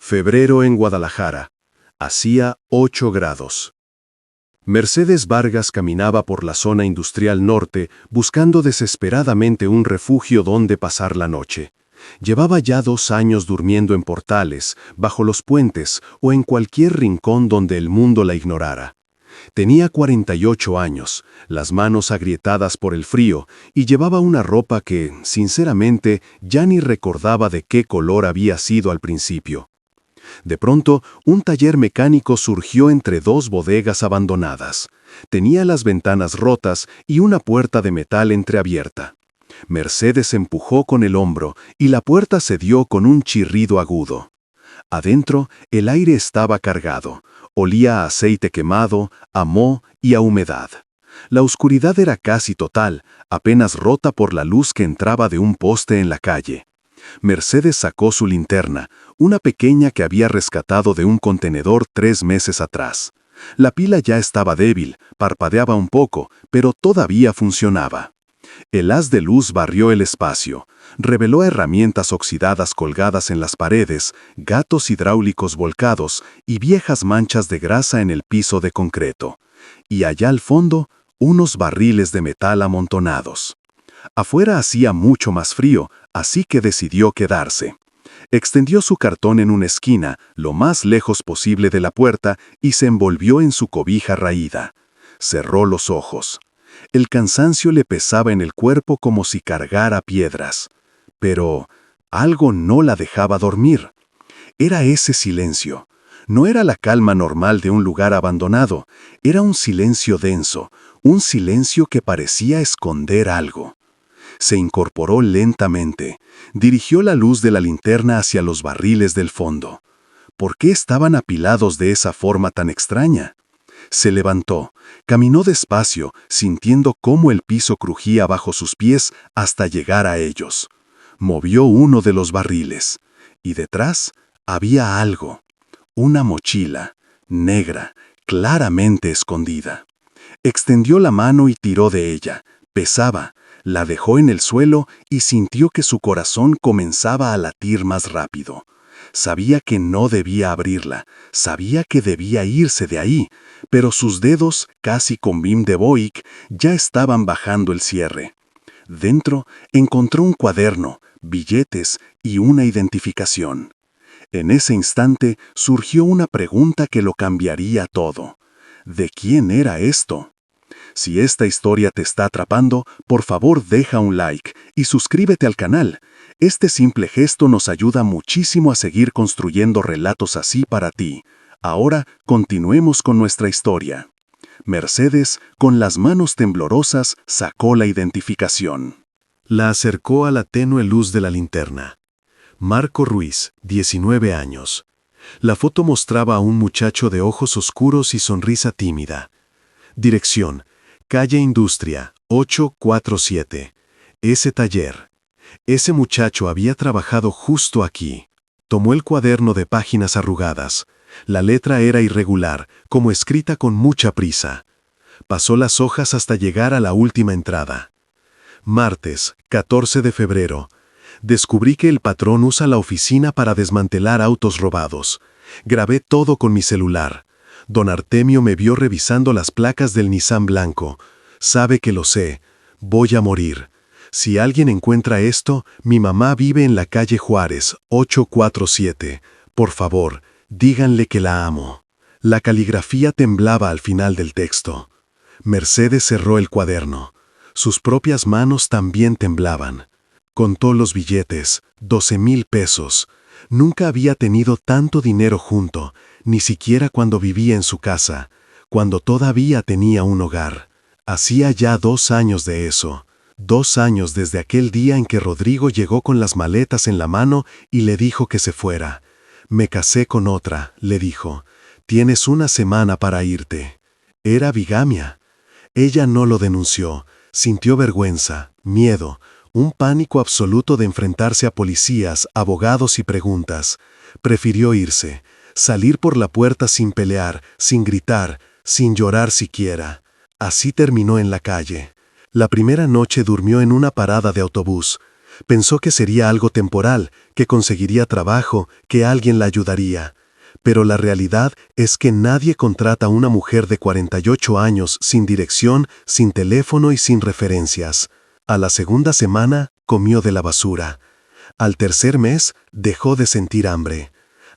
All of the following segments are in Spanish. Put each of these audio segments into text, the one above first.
Febrero en Guadalajara. Hacía 8 grados. Mercedes Vargas caminaba por la zona industrial norte buscando desesperadamente un refugio donde pasar la noche. Llevaba ya 2 años durmiendo en portales, bajo los puentes o en cualquier rincón donde el mundo la ignorara. Tenía 48 años, las manos agrietadas por el frío, y llevaba una ropa que, sinceramente, ya ni recordaba de qué color había sido al principio. De pronto, un taller mecánico surgió entre 2 bodegas abandonadas. Tenía las ventanas rotas y una puerta de metal entreabierta. Mercedes empujó con el hombro y la puerta cedió con un chirrido agudo. Adentro, el aire estaba cargado. Olía a aceite quemado, a moho y a humedad. La oscuridad era casi total, apenas rota por la luz que entraba de un poste en la calle. Mercedes sacó su linterna, una pequeña que había rescatado de un contenedor 3 meses atrás. La pila ya estaba débil, parpadeaba un poco, pero todavía funcionaba. El haz de luz barrió el espacio, reveló herramientas oxidadas colgadas en las paredes, gatos hidráulicos volcados y viejas manchas de grasa en el piso de concreto. Y allá al fondo, unos barriles de metal amontonados. Afuera hacía mucho más frío, así que decidió quedarse. Extendió su cartón en una esquina, lo más lejos posible de la puerta, y se envolvió en su cobija raída. Cerró los ojos. El cansancio le pesaba en el cuerpo como si cargara piedras. Pero algo no la dejaba dormir. Era ese silencio. No era la calma normal de un lugar abandonado. Era un silencio denso, un silencio que parecía esconder algo. Se incorporó lentamente. Dirigió la luz de la linterna hacia los barriles del fondo. ¿Por qué estaban apilados de esa forma tan extraña? Se levantó, caminó despacio, sintiendo cómo el piso crujía bajo sus pies hasta llegar a ellos. Movió uno de los barriles, y detrás había algo. Una mochila, negra, claramente escondida. Extendió la mano y tiró de ella. Pesaba. La dejó en el suelo y sintió que su corazón comenzaba a latir más rápido. Sabía que no debía abrirla, sabía que debía irse de ahí, pero sus dedos, casi con Bim de Boic, ya estaban bajando el cierre. Dentro encontró un cuaderno, billetes y una identificación. En ese instante surgió una pregunta que lo cambiaría todo. ¿De quién era esto? Si esta historia te está atrapando, por favor deja un like y suscríbete al canal. Este simple gesto nos ayuda muchísimo a seguir construyendo relatos así para ti. Ahora continuemos con nuestra historia. Mercedes, con las manos temblorosas, sacó la identificación. La acercó a la tenue luz de la linterna. Marco Ruiz, 19 años. La foto mostraba a un muchacho de ojos oscuros y sonrisa tímida. Dirección: Calle Industria, 847. Ese taller. Ese muchacho había trabajado justo aquí. Tomó el cuaderno de páginas arrugadas. La letra era irregular, como escrita con mucha prisa. Pasó las hojas hasta llegar a la última entrada. Martes, 14 de febrero. Descubrí que el patrón usa la oficina para desmantelar autos robados. Grabé todo con mi celular. Don Artemio me vio revisando las placas del Nissan blanco. Sabe que lo sé. Voy a morir. Si alguien encuentra esto, mi mamá vive en la calle Juárez, 847. Por favor, díganle que la amo. La caligrafía temblaba al final del texto. Mercedes cerró el cuaderno. Sus propias manos también temblaban. Contó los billetes, 12,000 pesos. Nunca había tenido tanto dinero junto, ni siquiera cuando vivía en su casa, cuando todavía tenía un hogar. Hacía ya 2 años de eso. 2 años desde aquel día en que Rodrigo llegó con las maletas en la mano y le dijo que se fuera. Me casé con otra, le dijo. Tienes 1 semana para irte. Era bigamia. Ella no lo denunció. Sintió vergüenza, miedo, un pánico absoluto de enfrentarse a policías, abogados y preguntas. Prefirió irse, salir por la puerta sin pelear, sin gritar, sin llorar siquiera. Así terminó en la calle. La primera noche durmió en una parada de autobús. Pensó que sería algo temporal, que conseguiría trabajo, que alguien la ayudaría. Pero la realidad es que nadie contrata a una mujer de 48 años sin dirección, sin teléfono y sin referencias. A la segunda semana, comió de la basura. Al tercer mes, dejó de sentir hambre.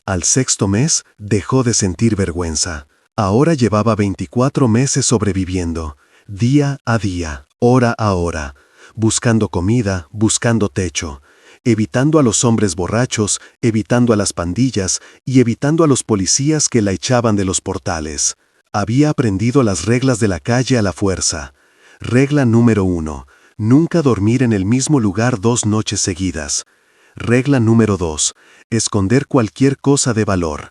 Al sexto mes, dejó de sentir vergüenza. Ahora llevaba 24 meses sobreviviendo, día a día, hora a hora, buscando comida, buscando techo, evitando a los hombres borrachos, evitando a las pandillas y evitando a los policías que la echaban de los portales. Había aprendido las reglas de la calle a la fuerza. Regla número 1. Nunca dormir en el mismo lugar 2 noches seguidas. Regla número 2. Esconder cualquier cosa de valor.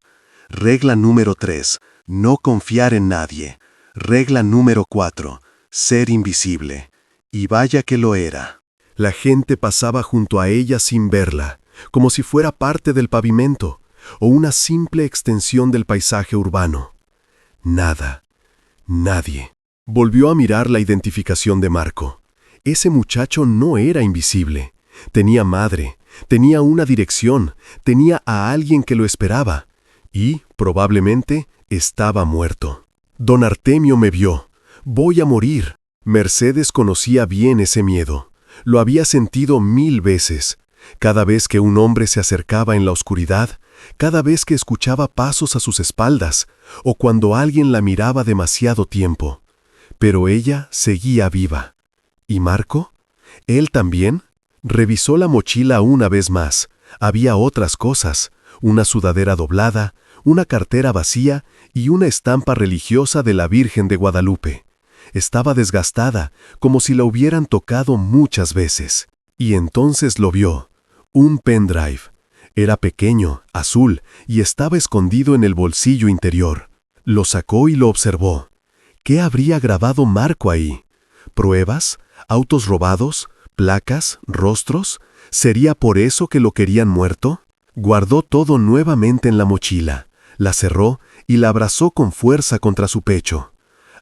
Regla número 3. No confiar en nadie. Regla número 4. Ser invisible. Y vaya que lo era. La gente pasaba junto a ella sin verla, como si fuera parte del pavimento o una simple extensión del paisaje urbano. Nada. Nadie. Volvió a mirar la identificación de Marco. Ese muchacho no era invisible. Tenía madre, tenía una dirección, tenía a alguien que lo esperaba. Y, probablemente, estaba muerto. Don Artemio me vio. Voy a morir. Mercedes conocía bien ese miedo. Lo había sentido 1000 veces. Cada vez que un hombre se acercaba en la oscuridad, cada vez que escuchaba pasos a sus espaldas, o cuando alguien la miraba demasiado tiempo. Pero ella seguía viva. ¿Y Marco? ¿Él también? Revisó la mochila una vez más. Había otras cosas, una sudadera doblada, una cartera vacía y una estampa religiosa de la Virgen de Guadalupe. Estaba desgastada, como si la hubieran tocado muchas veces. Y entonces lo vio. Un pendrive. Era pequeño, azul, y estaba escondido en el bolsillo interior. Lo sacó y lo observó. ¿Qué habría grabado Marco ahí? ¿Pruebas? ¿Autos robados? ¿Placas? ¿Rostros? ¿Sería por eso que lo querían muerto? Guardó todo nuevamente en la mochila, la cerró y la abrazó con fuerza contra su pecho.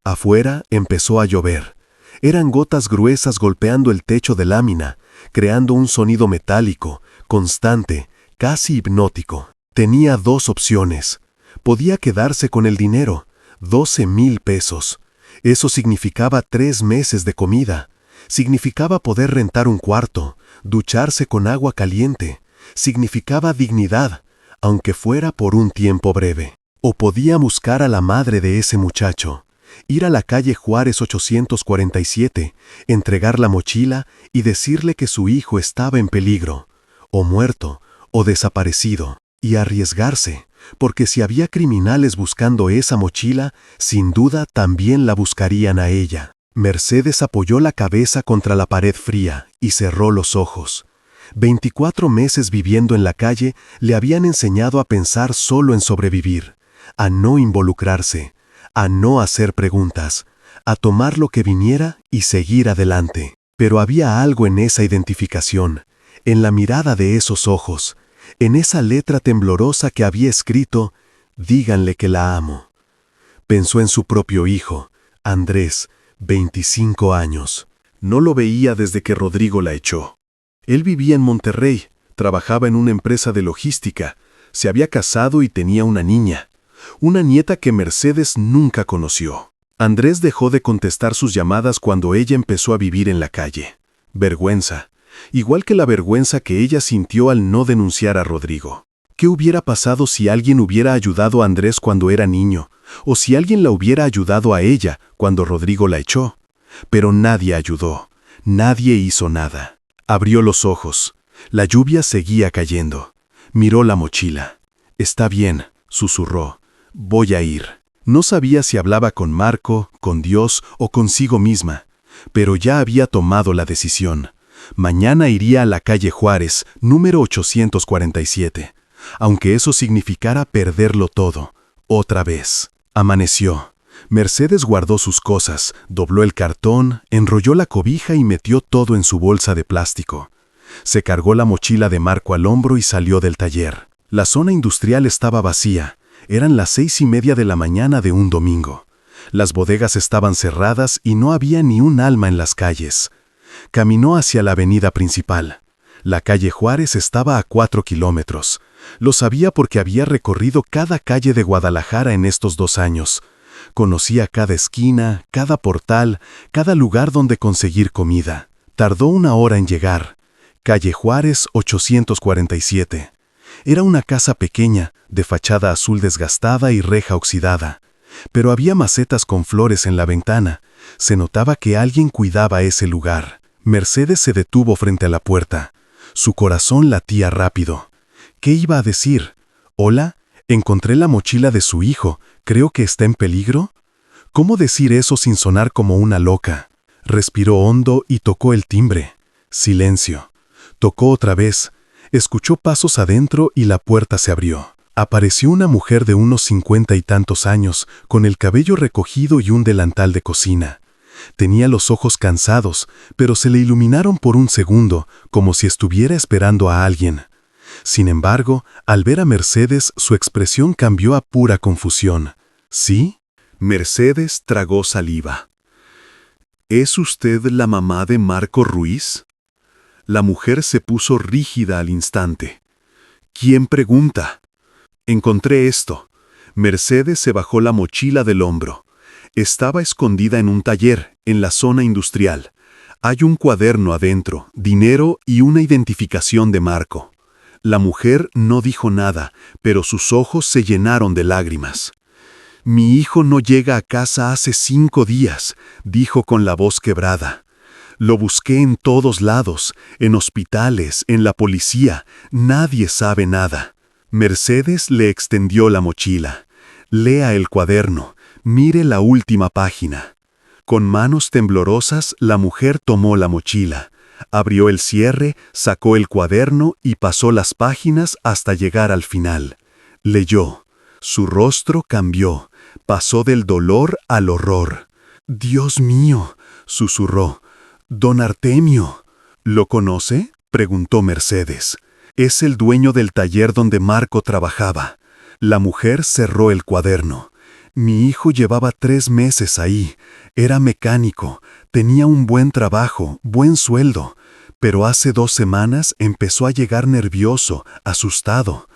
Afuera empezó a llover. Eran gotas gruesas golpeando el techo de lámina, creando un sonido metálico, constante, casi hipnótico. Tenía 2 opciones. Podía quedarse con el dinero, 12,000 pesos. Eso significaba 3 meses de comida. Significaba poder rentar un cuarto, ducharse con agua caliente. Significaba dignidad, aunque fuera por un tiempo breve. O podía buscar a la madre de ese muchacho, ir a la calle Juárez 847, entregar la mochila y decirle que su hijo estaba en peligro, o muerto, o desaparecido, y arriesgarse, porque si había criminales buscando esa mochila, sin duda también la buscarían a ella. Mercedes apoyó la cabeza contra la pared fría y cerró los ojos. 24 meses viviendo en la calle le habían enseñado a pensar solo en sobrevivir, a no involucrarse, a no hacer preguntas, a tomar lo que viniera y seguir adelante. Pero había algo en esa identificación, en la mirada de esos ojos, en esa letra temblorosa que había escrito, díganle que la amo. Pensó en su propio hijo, Andrés, 25 años. No lo veía desde que Rodrigo la echó. Él vivía en Monterrey, trabajaba en una empresa de logística, se había casado y tenía una niña, una nieta que Mercedes nunca conoció. Andrés dejó de contestar sus llamadas cuando ella empezó a vivir en la calle. Vergüenza, igual que la vergüenza que ella sintió al no denunciar a Rodrigo. ¿Qué hubiera pasado si alguien hubiera ayudado a Andrés cuando era niño? ¿O si alguien la hubiera ayudado a ella cuando Rodrigo la echó? Pero nadie ayudó, nadie hizo nada. Abrió los ojos. La lluvia seguía cayendo. Miró la mochila. «Está bien», susurró. «Voy a ir». No sabía si hablaba con Marco, con Dios o consigo misma, pero ya había tomado la decisión. Mañana iría a la calle Juárez, número 847, aunque eso significara perderlo todo, otra vez. Amaneció. Mercedes guardó sus cosas, dobló el cartón, enrolló la cobija y metió todo en su bolsa de plástico. Se cargó la mochila de Marco al hombro y salió del taller. La zona industrial estaba vacía. Eran las 6:30 de la mañana de un domingo. Las bodegas estaban cerradas y no había ni un alma en las calles. Caminó hacia la avenida principal. La calle Juárez estaba a 4 kilómetros. Lo sabía porque había recorrido cada calle de Guadalajara en estos 2 años. Conocía cada esquina, cada portal, cada lugar donde conseguir comida. Tardó 1 hora en llegar. Calle Juárez 847. Era una casa pequeña, de fachada azul desgastada y reja oxidada. Pero había macetas con flores en la ventana. Se notaba que alguien cuidaba ese lugar. Mercedes se detuvo frente a la puerta. Su corazón latía rápido. ¿Qué iba a decir? «Hola, encontré la mochila de su hijo. Creo que está en peligro». ¿Cómo decir eso sin sonar como una loca? Respiró hondo y tocó el timbre. Silencio. Tocó otra vez. Escuchó pasos adentro y la puerta se abrió. Apareció una mujer de unos 50 y tantos años, con el cabello recogido y un delantal de cocina. Tenía los ojos cansados, pero se le iluminaron por un segundo, como si estuviera esperando a alguien. Sin embargo, al ver a Mercedes, su expresión cambió a pura confusión. ¿Sí? Mercedes tragó saliva. ¿Es usted la mamá de Marco Ruiz? La mujer se puso rígida al instante. ¿Quién pregunta? Encontré esto. Mercedes se bajó la mochila del hombro. Estaba escondida en un taller, en la zona industrial. Hay un cuaderno adentro, dinero y una identificación de Marco. La mujer no dijo nada, pero sus ojos se llenaron de lágrimas. «Mi hijo no llega a casa hace 5 días», dijo con la voz quebrada. «Lo busqué en todos lados, en hospitales, en la policía. Nadie sabe nada». Mercedes le extendió la mochila. «Lea el cuaderno. Mire la última página». Con manos temblorosas, la mujer tomó la mochila. Abrió el cierre, sacó el cuaderno y pasó las páginas hasta llegar al final. Leyó. Su rostro cambió. Pasó del dolor al horror. «Dios mío», susurró. «Don Artemio». «¿Lo conoce?», preguntó Mercedes. «Es el dueño del taller donde Marco trabajaba». La mujer cerró el cuaderno. «Mi hijo llevaba 3 meses ahí. Era mecánico. Tenía un buen trabajo, buen sueldo. Pero hace 2 semanas empezó a llegar nervioso, asustado.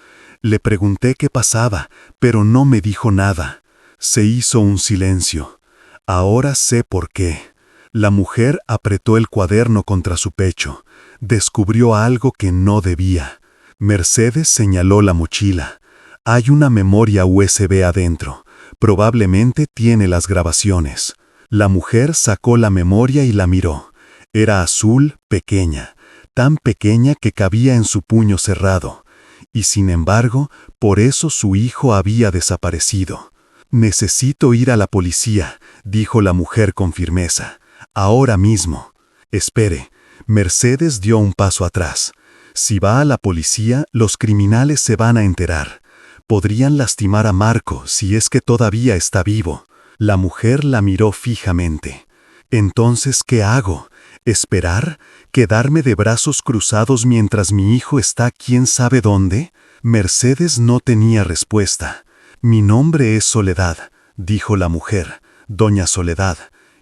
Le pregunté qué pasaba, pero no me dijo nada. Se hizo un silencio. Ahora sé por qué». La mujer apretó el cuaderno contra su pecho. Descubrió algo que no debía. Mercedes señaló la mochila. «Hay una memoria USB adentro. Probablemente tiene las grabaciones». La mujer sacó la memoria y la miró. Era azul, pequeña, tan pequeña que cabía en su puño cerrado. Y sin embargo, por eso su hijo había desaparecido. «Necesito ir a la policía», dijo la mujer con firmeza. «Ahora mismo». «Espere». Mercedes dio un paso atrás. «Si va a la policía, los criminales se van a enterar. Podrían lastimar a Marco si es que todavía está vivo». La mujer la miró fijamente. «Entonces, ¿qué hago? ¿Esperar? ¿Quedarme de brazos cruzados mientras mi hijo está quién sabe dónde?» Mercedes no tenía respuesta. «Mi nombre es Soledad», dijo la mujer. «Doña Soledad.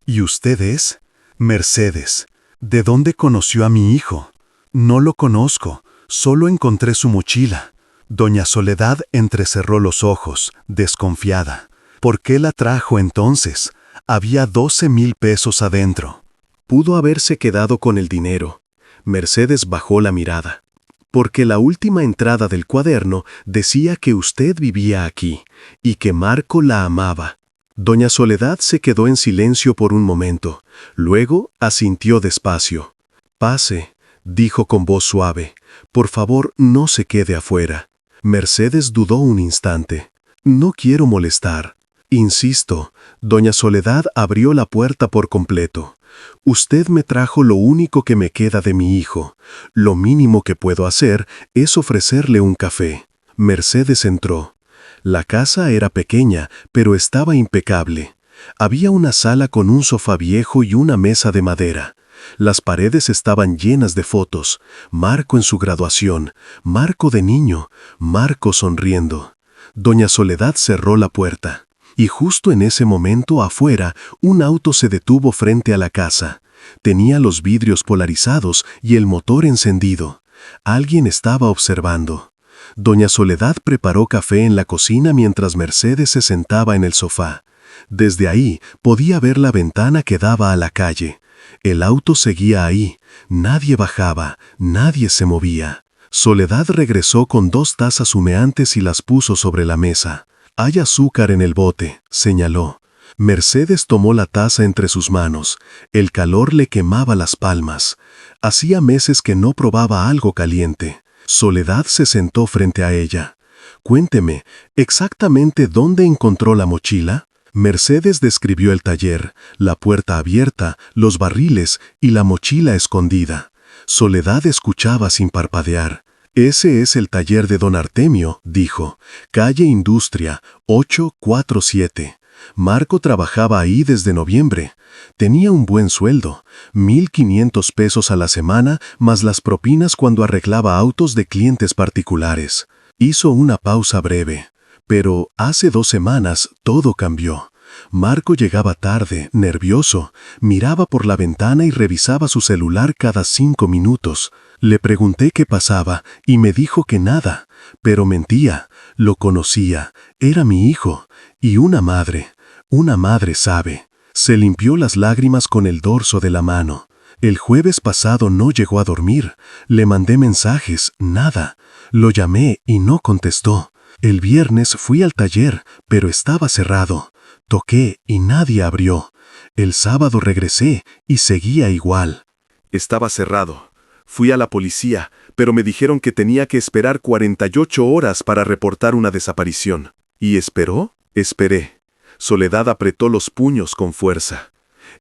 ¿Y usted es?» «Mercedes». «¿De dónde conoció a mi hijo?» «No lo conozco. Solo encontré su mochila». Doña Soledad entrecerró los ojos, desconfiada. ¿Por qué la trajo entonces? Había 12,000 pesos adentro. Pudo haberse quedado con el dinero. Mercedes bajó la mirada. «Porque la última entrada del cuaderno decía que usted vivía aquí y que Marco la amaba». Doña Soledad se quedó en silencio por un momento. Luego asintió despacio. «Pase», dijo con voz suave. «Por favor, no se quede afuera». Mercedes dudó un instante. «No quiero molestar». «Insisto». Doña Soledad abrió la puerta por completo. «Usted me trajo lo único que me queda de mi hijo. Lo mínimo que puedo hacer es ofrecerle un café». Mercedes entró. La casa era pequeña, pero estaba impecable. Había una sala con un sofá viejo y una mesa de madera. Las paredes estaban llenas de fotos. Marco en su graduación, Marco de niño, Marco sonriendo. Doña Soledad cerró la puerta. Y justo en ese momento afuera, un auto se detuvo frente a la casa. Tenía los vidrios polarizados y el motor encendido. Alguien estaba observando. Doña Soledad preparó café en la cocina mientras Mercedes se sentaba en el sofá. Desde ahí podía ver la ventana que daba a la calle. El auto seguía ahí. Nadie bajaba, nadie se movía. Soledad regresó con 2 tazas humeantes y las puso sobre la mesa. «Hay azúcar en el bote», señaló. Mercedes tomó la taza entre sus manos. El calor le quemaba las palmas. Hacía meses que no probaba algo caliente. Soledad se sentó frente a ella. «Cuénteme, ¿exactamente dónde encontró la mochila?» Mercedes describió el taller, la puerta abierta, los barriles y la mochila escondida. Soledad escuchaba sin parpadear. «Ese es el taller de don Artemio», dijo. «Calle Industria, 847. Marco trabajaba ahí desde noviembre. Tenía un buen sueldo, 1,500 pesos a la semana, más las propinas cuando arreglaba autos de clientes particulares». Hizo una pausa breve. Pero hace 2 semanas todo cambió. Marco llegaba tarde, nervioso, miraba por la ventana y revisaba su celular cada 5 minutos. Le pregunté qué pasaba y me dijo que nada, pero mentía. Lo conocía, era mi hijo, y una madre sabe. Se limpió las lágrimas con el dorso de la mano. El jueves pasado no llegó a dormir. Le mandé mensajes, nada. Lo llamé y no contestó. El viernes fui al taller, pero estaba cerrado. Toqué y nadie abrió. El sábado regresé y seguía igual. Estaba cerrado. Fui a la policía, pero me dijeron que tenía que esperar 48 horas para reportar una desaparición. ¿Y esperó? Esperé. Soledad apretó los puños con fuerza.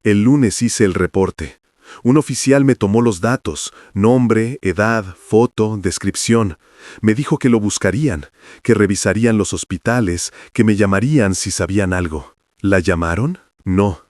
El lunes hice el reporte. Un oficial me tomó los datos, nombre, edad, foto, descripción. Me dijo que lo buscarían, que revisarían los hospitales, que me llamarían si sabían algo. ¿La llamaron? No.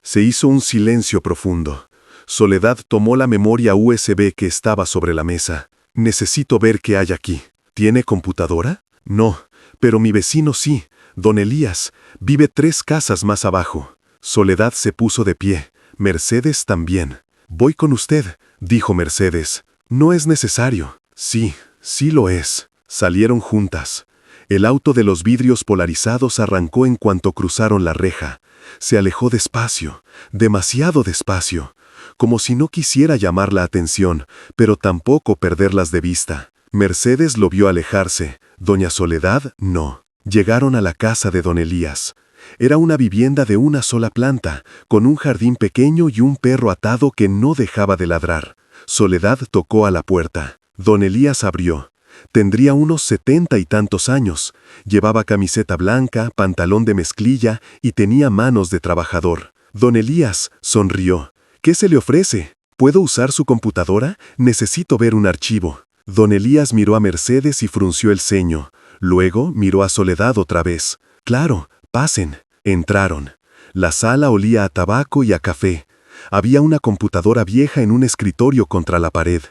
Se hizo un silencio profundo. Soledad tomó la memoria USB que estaba sobre la mesa. «Necesito ver qué hay aquí. ¿Tiene computadora?» «No, pero mi vecino sí, don Elías. Vive 3 casas más abajo». Soledad se puso de pie. Mercedes también. «Voy con usted», dijo Mercedes. «No es necesario». «Sí lo es». Salieron juntas. El auto de los vidrios polarizados arrancó en cuanto cruzaron la reja. Se alejó despacio, demasiado despacio, como si no quisiera llamar la atención, pero tampoco perderlas de vista. Mercedes lo vio alejarse, doña Soledad no. Llegaron a la casa de don Elías. Era una vivienda de una sola planta, con un jardín pequeño y un perro atado que no dejaba de ladrar. Soledad tocó a la puerta. Don Elías abrió. Tendría unos 70 y tantos años. Llevaba camiseta blanca, pantalón de mezclilla y tenía manos de trabajador. Don Elías sonrió. «¿Qué se le ofrece? ¿Puedo usar su computadora? Necesito ver un archivo». Don Elías miró a Mercedes y frunció el ceño. Luego miró a Soledad otra vez. «Claro, pasen». Entraron. La sala olía a tabaco y a café. Había una computadora vieja en un escritorio contra la pared.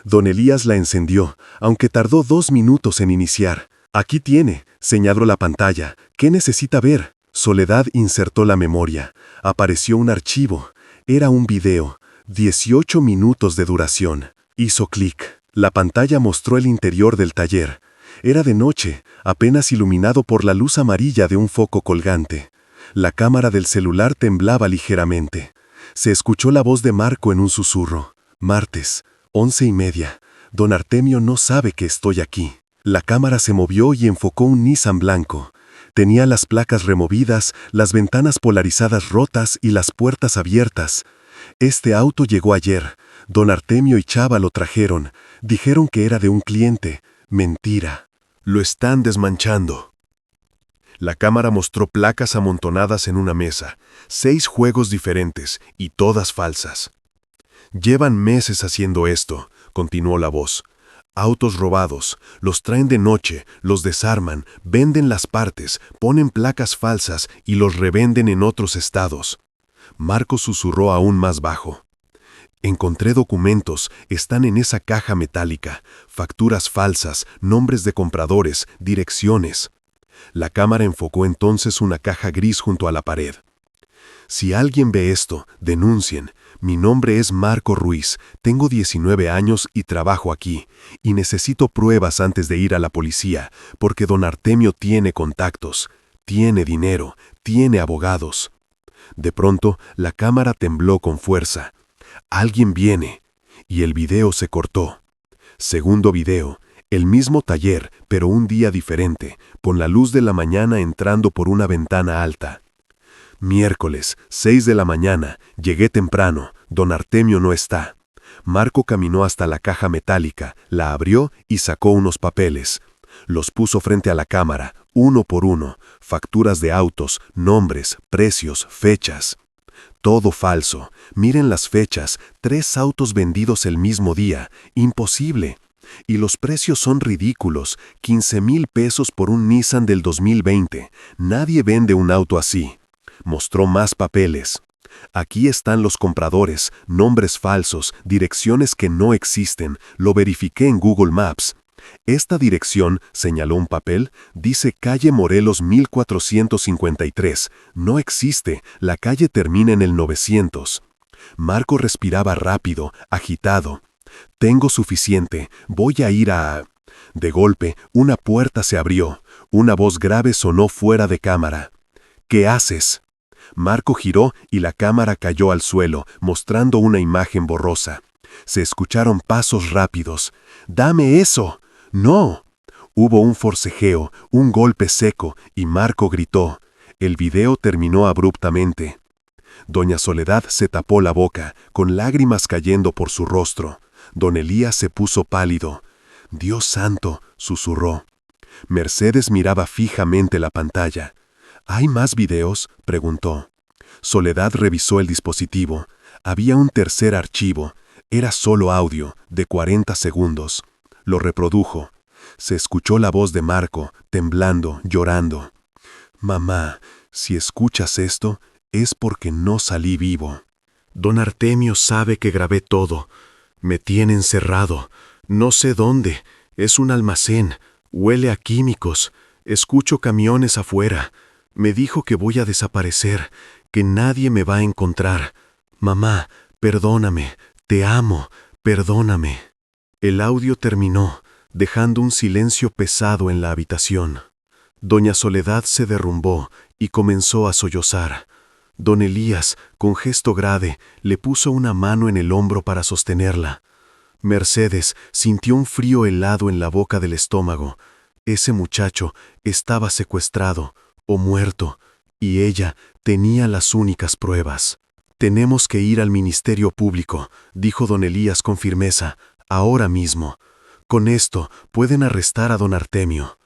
Don Elías la encendió, aunque tardó 2 minutos en iniciar. «Aquí tiene», señaló la pantalla. «¿Qué necesita ver?» Soledad insertó la memoria. Apareció un archivo. Era un video, 18 minutos de duración. Hizo clic. La pantalla mostró el interior del taller. Era de noche, apenas iluminado por la luz amarilla de un foco colgante. La cámara del celular temblaba ligeramente. Se escuchó la voz de Marco en un susurro. «Martes, 11:30. Don Artemio no sabe que estoy aquí». La cámara se movió y enfocó un Nissan blanco. Tenía las placas removidas, las ventanas polarizadas rotas y las puertas abiertas. «Este auto llegó ayer. Don Artemio y Chava lo trajeron. Dijeron que era de un cliente. Mentira. Lo están desmanchando». La cámara mostró placas amontonadas en una mesa, 6 juegos diferentes y todas falsas. «Llevan meses haciendo esto», continuó la voz. «Autos robados, los traen de noche, los desarman, venden las partes, ponen placas falsas y los revenden en otros estados». Marco susurró aún más bajo. «Encontré documentos, están en esa caja metálica, facturas falsas, nombres de compradores, direcciones». La cámara enfocó entonces una caja gris junto a la pared. Si alguien ve esto, denuncien. Mi nombre es Marco Ruiz, tengo 19 años y trabajo aquí, y necesito pruebas antes de ir a la policía, porque don Artemio tiene contactos, tiene dinero, tiene abogados. De pronto, la cámara tembló con fuerza. Alguien viene, y el video se cortó. Segundo video, el mismo taller, pero un día diferente, con la luz de la mañana entrando por una ventana alta. Miércoles, 6 de la mañana, llegué temprano, don Artemio no está. Marco caminó hasta la caja metálica, la abrió y sacó unos papeles. Los puso frente a la cámara, uno por uno, facturas de autos, nombres, precios, fechas. Todo falso. Miren las fechas, 3 autos vendidos el mismo día, imposible. Y los precios son ridículos, 15,000 pesos por un Nissan del 2020. Nadie vende un auto así. Mostró más papeles. Aquí están los compradores, nombres falsos, direcciones que no existen. Lo verifiqué en Google Maps. Esta dirección, señaló un papel, dice calle Morelos 1453. No existe, la calle termina en el 900. Marco respiraba rápido, agitado. Tengo suficiente, voy a ir a... De golpe, una puerta se abrió. Una voz grave sonó fuera de cámara. ¿Qué haces? Marco giró y la cámara cayó al suelo, mostrando una imagen borrosa. Se escucharon pasos rápidos. ¡Dame eso! ¡No! Hubo un forcejeo, un golpe seco, y Marco gritó. El video terminó abruptamente. Doña Soledad se tapó la boca, con lágrimas cayendo por su rostro. Don Elías se puso pálido. «Dios santo», susurró. Mercedes miraba fijamente la pantalla. «¿Hay más videos?», preguntó. Soledad revisó el dispositivo. Había un tercer archivo. Era solo audio, de 40 segundos. Lo reprodujo. Se escuchó la voz de Marco, temblando, llorando. «Mamá, si escuchas esto, es porque no salí vivo. Don Artemio sabe que grabé todo. Me tiene encerrado. No sé dónde. Es un almacén. Huele a químicos. Escucho camiones afuera. Me dijo que voy a desaparecer, que nadie me va a encontrar. Mamá, perdóname. Te amo. Perdóname». El audio terminó, dejando un silencio pesado en la habitación. Doña Soledad se derrumbó y comenzó a sollozar. Don Elías, con gesto grave, le puso una mano en el hombro para sostenerla. Mercedes sintió un frío helado en la boca del estómago. Ese muchacho estaba secuestrado o muerto, y ella tenía las únicas pruebas. «Tenemos que ir al Ministerio Público», dijo don Elías con firmeza, «ahora mismo. Con esto pueden arrestar a don Artemio».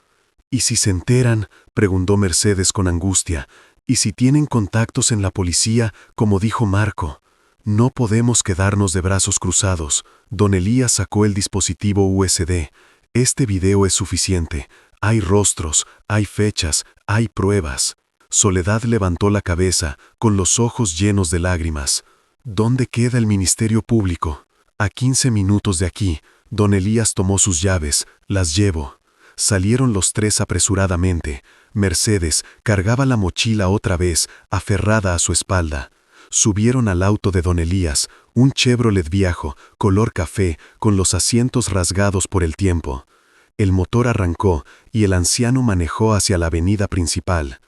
«¿Y si se enteran?», preguntó Mercedes con angustia. «¿Y si tienen contactos en la policía, como dijo Marco?» «No podemos quedarnos de brazos cruzados». Don Elías sacó el dispositivo USB. «Este video es suficiente. Hay rostros, hay fechas, hay pruebas». Soledad levantó la cabeza, con los ojos llenos de lágrimas. «¿Dónde queda el Ministerio Público?» «A 15 minutos de aquí». Don Elías tomó sus llaves. «Las llevo». Salieron los tres apresuradamente. Mercedes cargaba la mochila otra vez, aferrada a su espalda. Subieron al auto de don Elías, un Chevrolet viejo, color café, con los asientos rasgados por el tiempo. El motor arrancó y el anciano manejó hacia la avenida principal.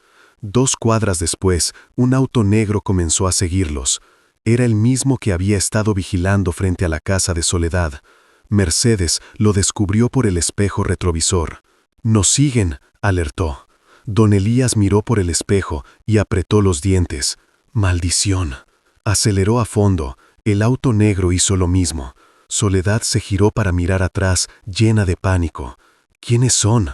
2 cuadras después, un auto negro comenzó a seguirlos. Era el mismo que había estado vigilando frente a la casa de Soledad. Mercedes lo descubrió por el espejo retrovisor. «Nos siguen», alertó. Don Elías miró por el espejo y apretó los dientes. «Maldición». Aceleró a fondo. El auto negro hizo lo mismo. Soledad se giró para mirar atrás, llena de pánico. «¿Quiénes son?»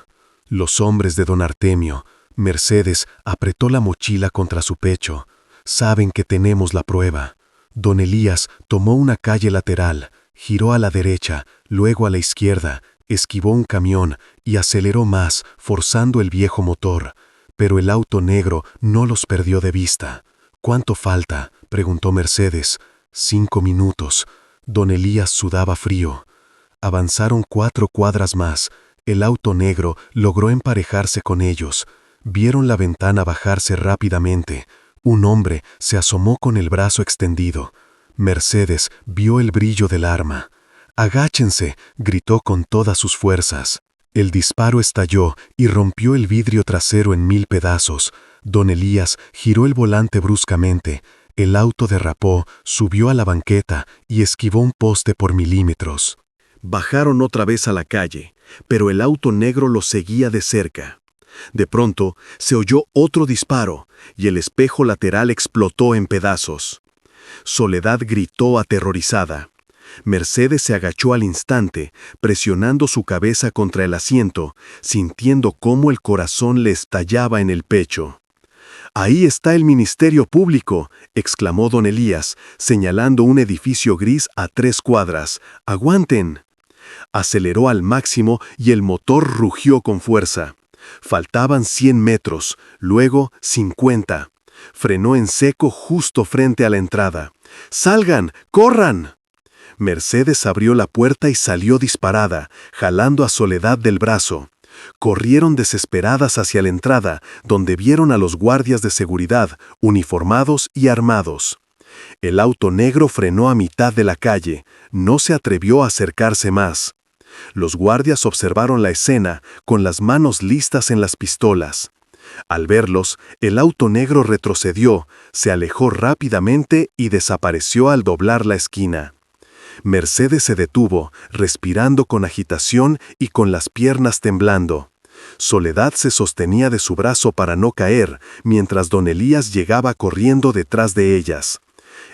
«Los hombres de don Artemio». Mercedes apretó la mochila contra su pecho. «Saben que tenemos la prueba». Don Elías tomó una calle lateral. Giró a la derecha, luego a la izquierda, esquivó un camión y aceleró más, forzando el viejo motor. Pero el auto negro no los perdió de vista. «¿Cuánto falta?», preguntó Mercedes. 5 minutos. Don Elías sudaba frío. Avanzaron 4 cuadras más. El auto negro logró emparejarse con ellos. Vieron la ventana bajarse rápidamente. Un hombre se asomó con el brazo extendido. Mercedes vio el brillo del arma. «Agáchense», gritó con todas sus fuerzas. El disparo estalló y rompió el vidrio trasero en 1000 pedazos. Don Elías giró el volante bruscamente. El auto derrapó, subió a la banqueta y esquivó un poste por milímetros. Bajaron otra vez a la calle, pero el auto negro los seguía de cerca. De pronto, se oyó otro disparo y el espejo lateral explotó en pedazos. Soledad gritó aterrorizada. Mercedes se agachó al instante, presionando su cabeza contra el asiento, sintiendo cómo el corazón le estallaba en el pecho. «Ahí está el Ministerio Público», exclamó don Elías, señalando un edificio gris a 3 cuadras. «¡Aguanten!». Aceleró al máximo y el motor rugió con fuerza. Faltaban 100 metros, luego 50. Frenó en seco justo frente a la entrada. «¡Salgan! ¡Corran!». Mercedes abrió la puerta y salió disparada, jalando a Soledad del brazo. Corrieron desesperadas hacia la entrada, donde vieron a los guardias de seguridad, uniformados y armados. El auto negro frenó a mitad de la calle. No se atrevió a acercarse más. Los guardias observaron la escena, con las manos listas en las pistolas. Al verlos, el auto negro retrocedió, se alejó rápidamente y desapareció al doblar la esquina. Mercedes se detuvo, respirando con agitación y con las piernas temblando. Soledad se sostenía de su brazo para no caer, mientras don Elías llegaba corriendo detrás de ellas.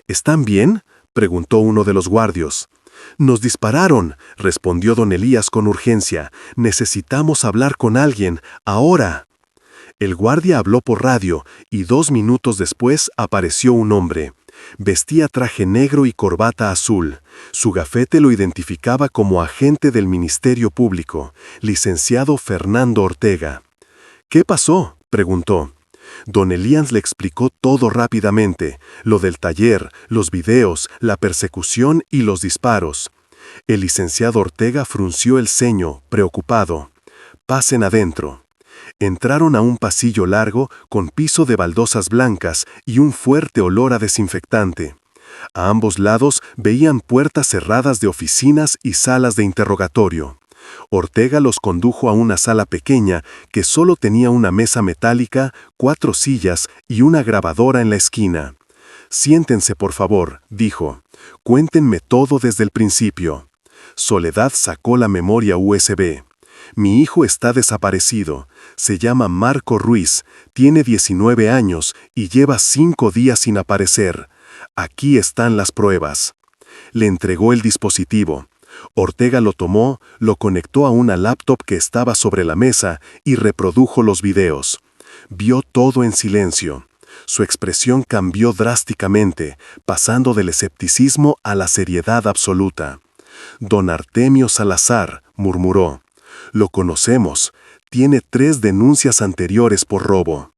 «¿Están bien?», preguntó uno de los guardias. «Nos dispararon», respondió don Elías con urgencia. «Necesitamos hablar con alguien, ahora». El guardia habló por radio y 2 minutos después apareció un hombre. Vestía traje negro y corbata azul. Su gafete lo identificaba como agente del Ministerio Público, licenciado Fernando Ortega. «¿Qué pasó?», preguntó. Don Elías le explicó todo rápidamente, lo del taller, los videos, la persecución y los disparos. El licenciado Ortega frunció el ceño, preocupado. «Pasen adentro». Entraron a un pasillo largo con piso de baldosas blancas y un fuerte olor a desinfectante. A ambos lados veían puertas cerradas de oficinas y salas de interrogatorio. Ortega los condujo a una sala pequeña que solo tenía una mesa metálica, 4 sillas y una grabadora en la esquina. «Siéntense, por favor», dijo. «Cuéntenme todo desde el principio». Soledad sacó la memoria USB. «Mi hijo está desaparecido. Se llama Marco Ruiz, tiene 19 años y lleva 5 días sin aparecer. Aquí están las pruebas». Le entregó el dispositivo. Ortega lo tomó, lo conectó a una laptop que estaba sobre la mesa y reprodujo los videos. Vio todo en silencio. Su expresión cambió drásticamente, pasando del escepticismo a la seriedad absoluta. «Don Artemio Salazar», murmuró. «Lo conocemos. Tiene 3 denuncias anteriores por robo.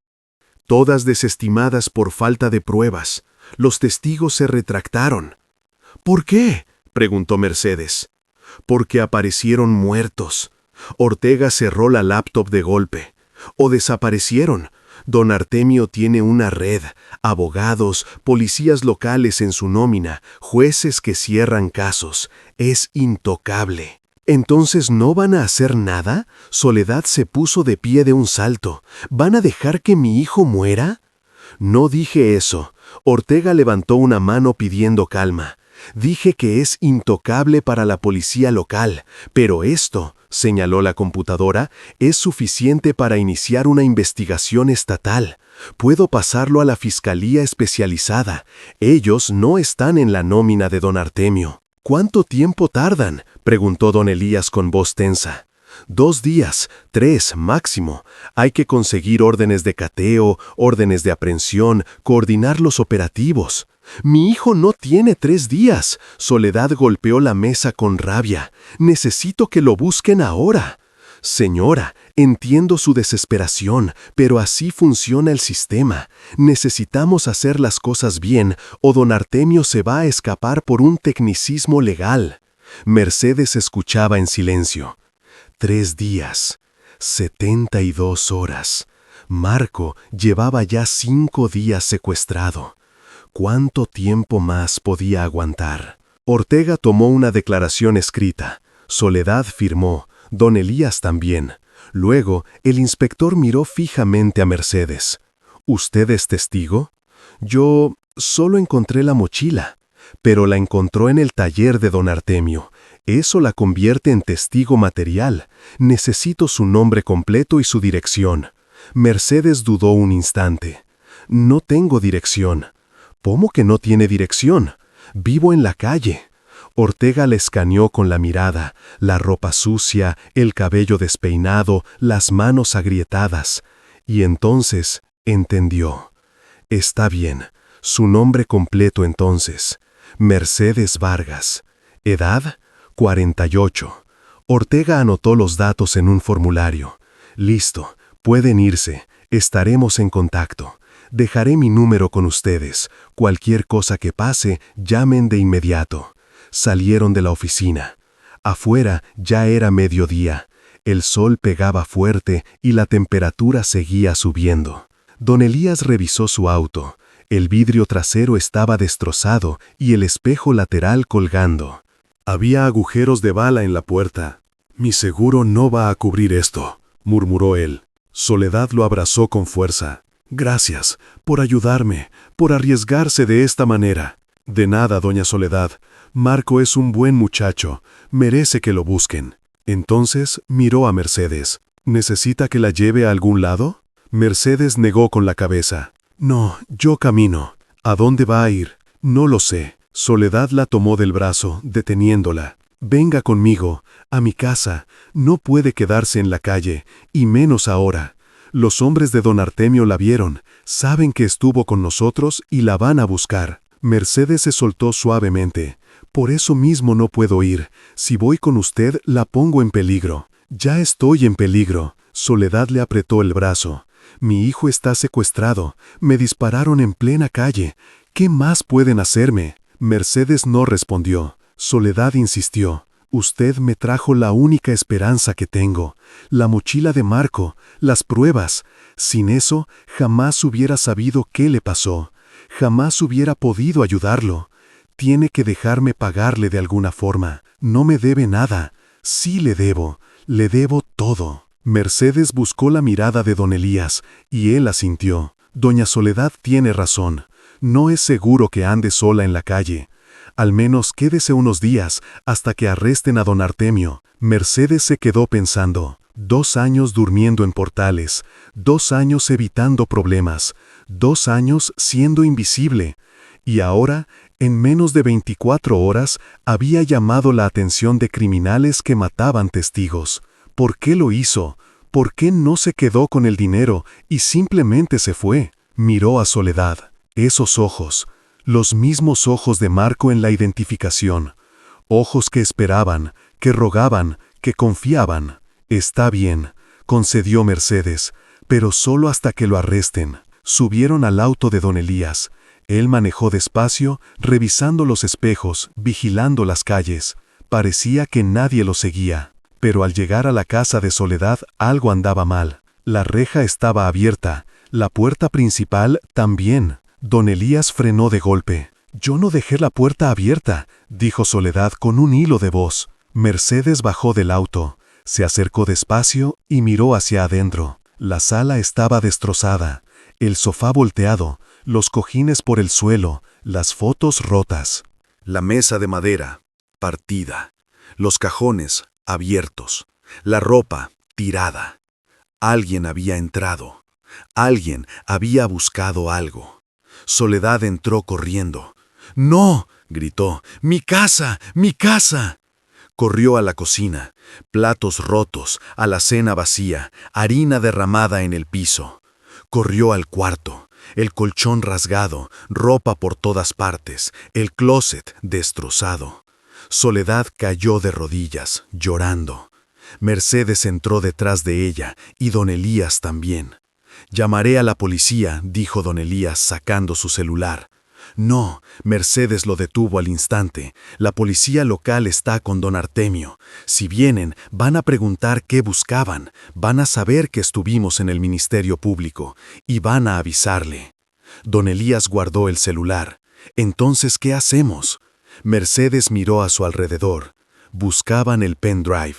Todas desestimadas por falta de pruebas. Los testigos se retractaron». «¿Por qué?», preguntó Mercedes. «Porque aparecieron muertos». Ortega cerró la laptop de golpe. «O desaparecieron. Don Artemio tiene una red, abogados, policías locales en su nómina, jueces que cierran casos. Es intocable». «¿Entonces no van a hacer nada?». Soledad se puso de pie de un salto. «¿Van a dejar que mi hijo muera?». «No dije eso». Ortega levantó una mano pidiendo calma. «Dije que es intocable para la policía local, pero esto», señaló la computadora, «es suficiente para iniciar una investigación estatal. Puedo pasarlo a la Fiscalía Especializada. Ellos no están en la nómina de don Artemio». «¿Cuánto tiempo tardan?», preguntó don Elías con voz tensa. 2 días, 3 máximo. Hay que conseguir órdenes de cateo, órdenes de aprehensión, coordinar los operativos». «Mi hijo no tiene 3 días». Soledad golpeó la mesa con rabia. «Necesito que lo busquen ahora». «Señora, entiendo su desesperación, pero así funciona el sistema. Necesitamos hacer las cosas bien, o don Artemio se va a escapar por un tecnicismo legal». Mercedes escuchaba en silencio. 3 días, 72 horas. Marco llevaba ya 5 días secuestrado. ¿Cuánto tiempo más podía aguantar? Ortega tomó una declaración escrita. Soledad firmó, don Elías también. Luego, el inspector miró fijamente a Mercedes. ¿Usted es testigo? Yo solo encontré la mochila, pero la encontró en el taller de don Artemio. Eso la convierte en testigo material. Necesito su nombre completo y su dirección. Mercedes dudó un instante. No tengo dirección. ¿Cómo que no tiene dirección? Vivo en la calle. Ortega le escaneó con la mirada, la ropa sucia, el cabello despeinado, las manos agrietadas. Y entonces entendió. Está bien, su nombre completo entonces. Mercedes Vargas. Edad, 48. Ortega anotó los datos en un formulario. Listo, pueden irse, estaremos en contacto. Dejaré mi número con ustedes. Cualquier cosa que pase, llamen de inmediato. Salieron de la oficina. Afuera ya era mediodía. El sol pegaba fuerte y la temperatura seguía subiendo. Don Elías revisó su auto. El vidrio trasero estaba destrozado y el espejo lateral colgando. Había agujeros de bala en la puerta. Mi seguro no va a cubrir esto, murmuró él. Soledad lo abrazó con fuerza. Gracias por ayudarme, por arriesgarse de esta manera. De nada, doña Soledad. Marco es un buen muchacho, merece que lo busquen. Entonces miró a Mercedes. ¿Necesita que la lleve a algún lado? Mercedes negó con la cabeza. No, yo camino. ¿A dónde va a ir? No lo sé. Soledad la tomó del brazo, deteniéndola. Venga conmigo, a mi casa. No puede quedarse en la calle, y menos ahora. Los hombres de don Artemio la vieron, saben que estuvo con nosotros y la van a buscar. Mercedes se soltó suavemente. Por eso mismo no puedo ir. Si voy con usted, la pongo en peligro. Ya estoy en peligro. Soledad le apretó el brazo. Mi hijo está secuestrado. Me dispararon en plena calle. ¿Qué más pueden hacerme? Mercedes no respondió. Soledad insistió. Usted me trajo la única esperanza que tengo. La mochila de Marco, las pruebas. Sin eso, jamás hubiera sabido qué le pasó. Jamás hubiera podido ayudarlo. Tiene que dejarme pagarle de alguna forma. No me debe nada. Sí le debo todo. Mercedes buscó la mirada de don Elías, y él asintió. Doña Soledad tiene razón. No es seguro que ande sola en la calle. Al menos quédese unos días, hasta que arresten a don Artemio. Mercedes se quedó pensando. 2 años durmiendo en portales, 2 años evitando problemas, 2 años siendo invisible. Y ahora, en menos de 24 horas, había llamado la atención de criminales que mataban testigos. ¿Por qué lo hizo? ¿Por qué no se quedó con el dinero y simplemente se fue? Miró a Soledad. Esos ojos, los mismos ojos de Marco en la identificación. Ojos que esperaban, que rogaban, que confiaban. Está bien, concedió Mercedes, pero solo hasta que lo arresten. Subieron al auto de don Elías. Él manejó despacio, revisando los espejos, vigilando las calles. Parecía que nadie lo seguía. Pero al llegar a la casa de Soledad algo andaba mal. La reja estaba abierta, la puerta principal también. Don Elías frenó de golpe. «Yo no dejé la puerta abierta», dijo Soledad con un hilo de voz. Mercedes bajó del auto, se acercó despacio y miró hacia adentro. La sala estaba destrozada, el sofá volteado, los cojines por el suelo, las fotos rotas. La mesa de madera, partida. Los cajones abiertos. La ropa tirada. Alguien había entrado. Alguien había buscado algo. Soledad entró corriendo. «¡No!», gritó. «¡Mi casa! ¡Mi casa!». Corrió a la cocina. Platos rotos, alacena vacía, harina derramada en el piso. Corrió al cuarto. El colchón rasgado, ropa por todas partes, el closet destrozado. Soledad cayó de rodillas, llorando. Mercedes entró detrás de ella, y don Elías también. «Llamaré a la policía», dijo don Elías sacando su celular. No, Mercedes lo detuvo al instante. La policía local está con don Artemio. Si vienen, van a preguntar qué buscaban, van a saber que estuvimos en el Ministerio Público y van a avisarle. Don Elías guardó el celular. Entonces, ¿qué hacemos? Mercedes miró a su alrededor. Buscaban el pendrive,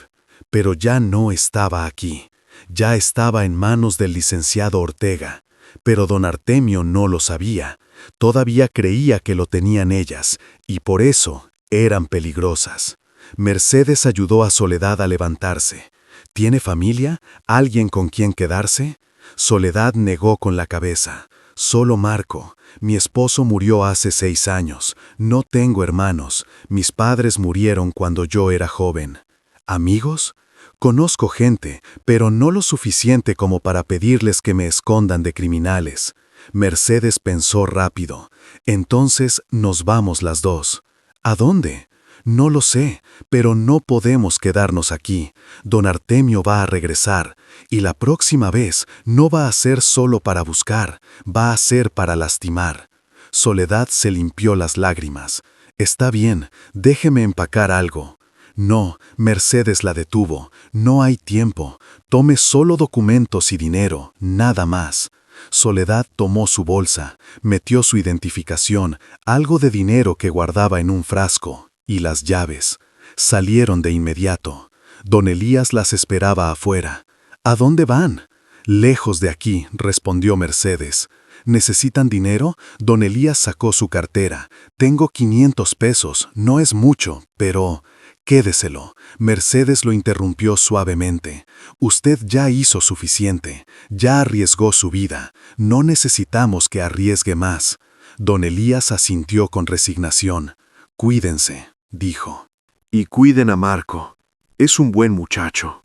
pero ya no estaba aquí. Ya estaba en manos del licenciado Ortega. Pero don Artemio no lo sabía. Todavía creía que lo tenían ellas, y por eso eran peligrosas. Mercedes ayudó a Soledad a levantarse. ¿Tiene familia? ¿Alguien con quien quedarse? Soledad negó con la cabeza. Solo Marco. Mi esposo murió hace 6 años. No tengo hermanos. Mis padres murieron cuando yo era joven. ¿Amigos? Conozco gente, pero no lo suficiente como para pedirles que me escondan de criminales. Mercedes pensó rápido. Entonces nos vamos las dos. ¿A dónde? No lo sé, pero no podemos quedarnos aquí. Don Artemio va a regresar, y la próxima vez no va a ser solo para buscar, va a ser para lastimar. Soledad se limpió las lágrimas. Está bien, déjeme empacar algo. No, Mercedes la detuvo. No hay tiempo. Tome solo documentos y dinero, nada más. Soledad tomó su bolsa, metió su identificación, algo de dinero que guardaba en un frasco, y las llaves. Salieron de inmediato. Don Elías las esperaba afuera. ¿A dónde van? Lejos de aquí, respondió Mercedes. ¿Necesitan dinero? Don Elías sacó su cartera. Tengo 500 pesos, no es mucho, pero... Quédeselo. Mercedes lo interrumpió suavemente. Usted ya hizo suficiente. Ya arriesgó su vida. No necesitamos que arriesgue más. Don Elías asintió con resignación. Cuídense, dijo. Y cuiden a Marco. Es un buen muchacho.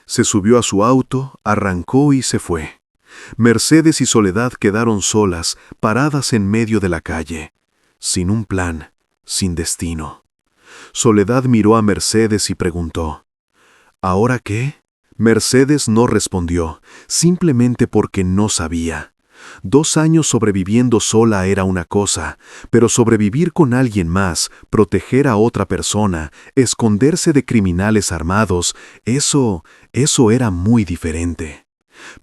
Se subió a su auto, arrancó y se fue. Mercedes y Soledad quedaron solas, paradas en medio de la calle. Sin un plan, sin destino. Soledad miró a Mercedes y preguntó, ¿ahora qué? Mercedes no respondió, simplemente porque no sabía. 2 años sobreviviendo sola era una cosa, pero sobrevivir con alguien más, proteger a otra persona, esconderse de criminales armados, eso era muy diferente.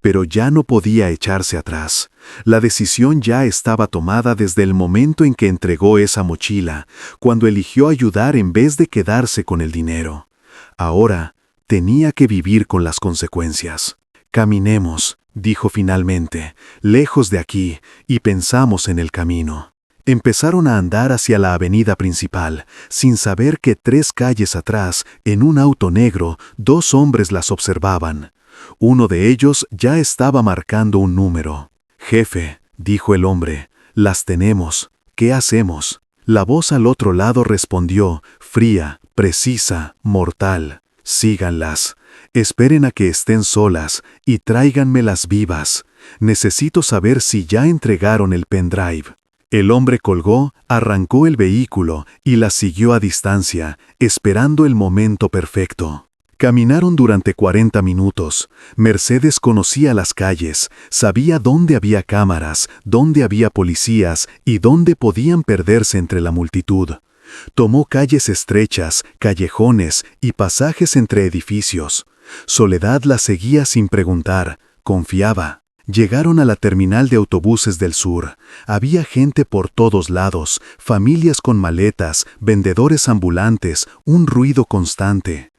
Pero ya no podía echarse atrás. La decisión ya estaba tomada desde el momento en que entregó esa mochila, cuando eligió ayudar en vez de quedarse con el dinero. Ahora tenía que vivir con las consecuencias. Caminemos, dijo finalmente, lejos de aquí, y pensamos en el camino. Empezaron a andar hacia la avenida principal, sin saber que 3 calles atrás, en un auto negro, 2 hombres las observaban. Uno de ellos ya estaba marcando un número. «Jefe», dijo el hombre, «las tenemos. ¿Qué hacemos?» La voz al otro lado respondió, fría, precisa, mortal. «Síganlas. Esperen a que estén solas y tráiganmelas vivas. Necesito saber si ya entregaron el pendrive». El hombre colgó, arrancó el vehículo y las siguió a distancia, esperando el momento perfecto. Caminaron durante 40 minutos. Mercedes conocía las calles, sabía dónde había cámaras, dónde había policías y dónde podían perderse entre la multitud. Tomó calles estrechas, callejones y pasajes entre edificios. Soledad la seguía sin preguntar, confiaba. Llegaron a la terminal de autobuses del sur. Había gente por todos lados, familias con maletas, vendedores ambulantes, un ruido constante.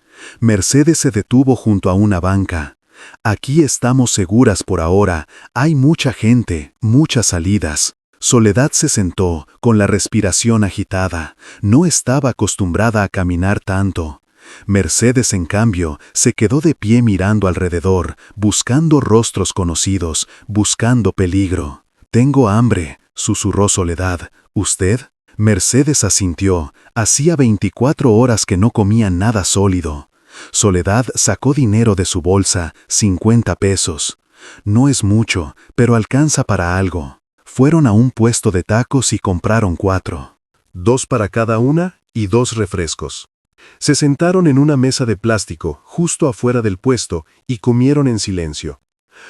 Mercedes se detuvo junto a una banca. «Aquí estamos seguras por ahora. Hay mucha gente, muchas salidas». Soledad se sentó, con la respiración agitada. No estaba acostumbrada a caminar tanto. Mercedes, en cambio, se quedó de pie mirando alrededor, buscando rostros conocidos, buscando peligro. «Tengo hambre», susurró Soledad. «¿Usted?» Mercedes asintió. Hacía 24 horas que no comía nada sólido. Soledad sacó dinero de su bolsa, 50 pesos. No es mucho, pero alcanza para algo. Fueron a un puesto de tacos y compraron 4. 2 para cada una y 2 refrescos. Se sentaron en una mesa de plástico, justo afuera del puesto, y comieron en silencio.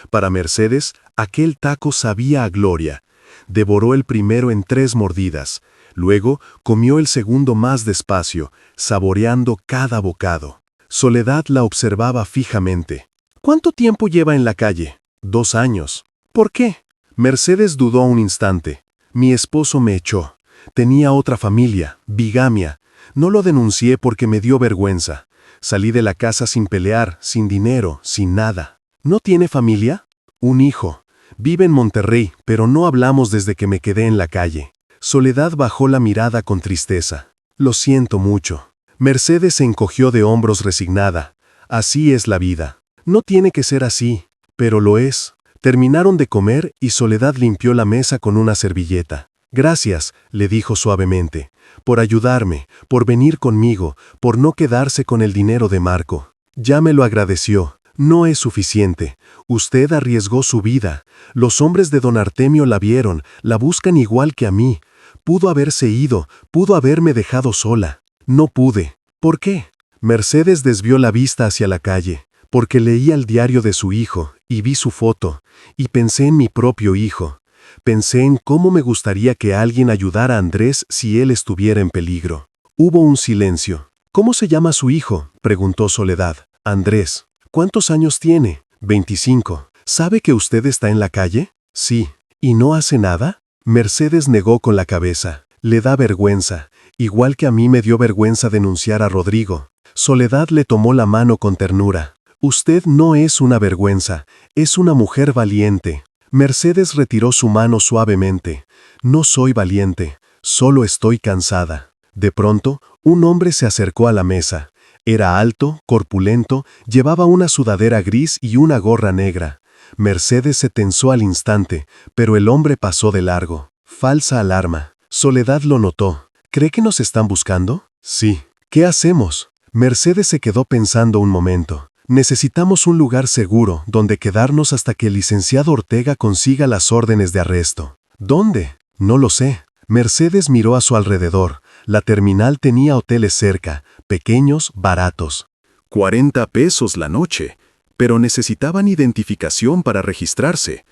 Para Mercedes, aquel taco sabía a gloria. Devoró el primero en 3 mordidas. Luego comió el segundo más despacio, saboreando cada bocado. Soledad la observaba fijamente. ¿Cuánto tiempo lleva en la calle? 2 años. ¿Por qué? Mercedes dudó un instante. Mi esposo me echó. Tenía otra familia, bigamia. No lo denuncié porque me dio vergüenza. Salí de la casa sin pelear, sin dinero, sin nada. ¿No tiene familia? Un hijo. Vive en Monterrey, pero no hablamos desde que me quedé en la calle. Soledad bajó la mirada con tristeza. Lo siento mucho. Mercedes se encogió de hombros resignada. Así es la vida. No tiene que ser así, pero lo es. Terminaron de comer y Soledad limpió la mesa con una servilleta. Gracias, le dijo suavemente, por ayudarme, por venir conmigo, por no quedarse con el dinero de Marco. Ya me lo agradeció. No es suficiente. Usted arriesgó su vida. Los hombres de don Artemio la vieron, la buscan igual que a mí. Pudo haberse ido, pudo haberme dejado sola. No pude. ¿Por qué? Mercedes desvió la vista hacia la calle, porque leía el diario de su hijo, y vi su foto, y pensé en mi propio hijo. Pensé en cómo me gustaría que alguien ayudara a Andrés si él estuviera en peligro. Hubo un silencio. ¿Cómo se llama su hijo?, preguntó Soledad. Andrés. ¿Cuántos años tiene? 25. ¿Sabe que usted está en la calle? Sí. ¿Y no hace nada? Mercedes negó con la cabeza. Le da vergüenza, igual que a mí me dio vergüenza denunciar a Rodrigo. Soledad le tomó la mano con ternura. Usted no es una vergüenza, es una mujer valiente. Mercedes retiró su mano suavemente. No soy valiente, solo estoy cansada. De pronto, un hombre se acercó a la mesa. Era alto, corpulento, llevaba una sudadera gris y una gorra negra. Mercedes se tensó al instante, pero el hombre pasó de largo. Falsa alarma. Soledad lo notó. ¿Cree que nos están buscando? Sí. ¿Qué hacemos? Mercedes se quedó pensando un momento. Necesitamos un lugar seguro donde quedarnos hasta que el licenciado Ortega consiga las órdenes de arresto. ¿Dónde? No lo sé. Mercedes miró a su alrededor. La terminal tenía hoteles cerca, pequeños, baratos. 40 pesos la noche, pero necesitaban identificación para registrarse.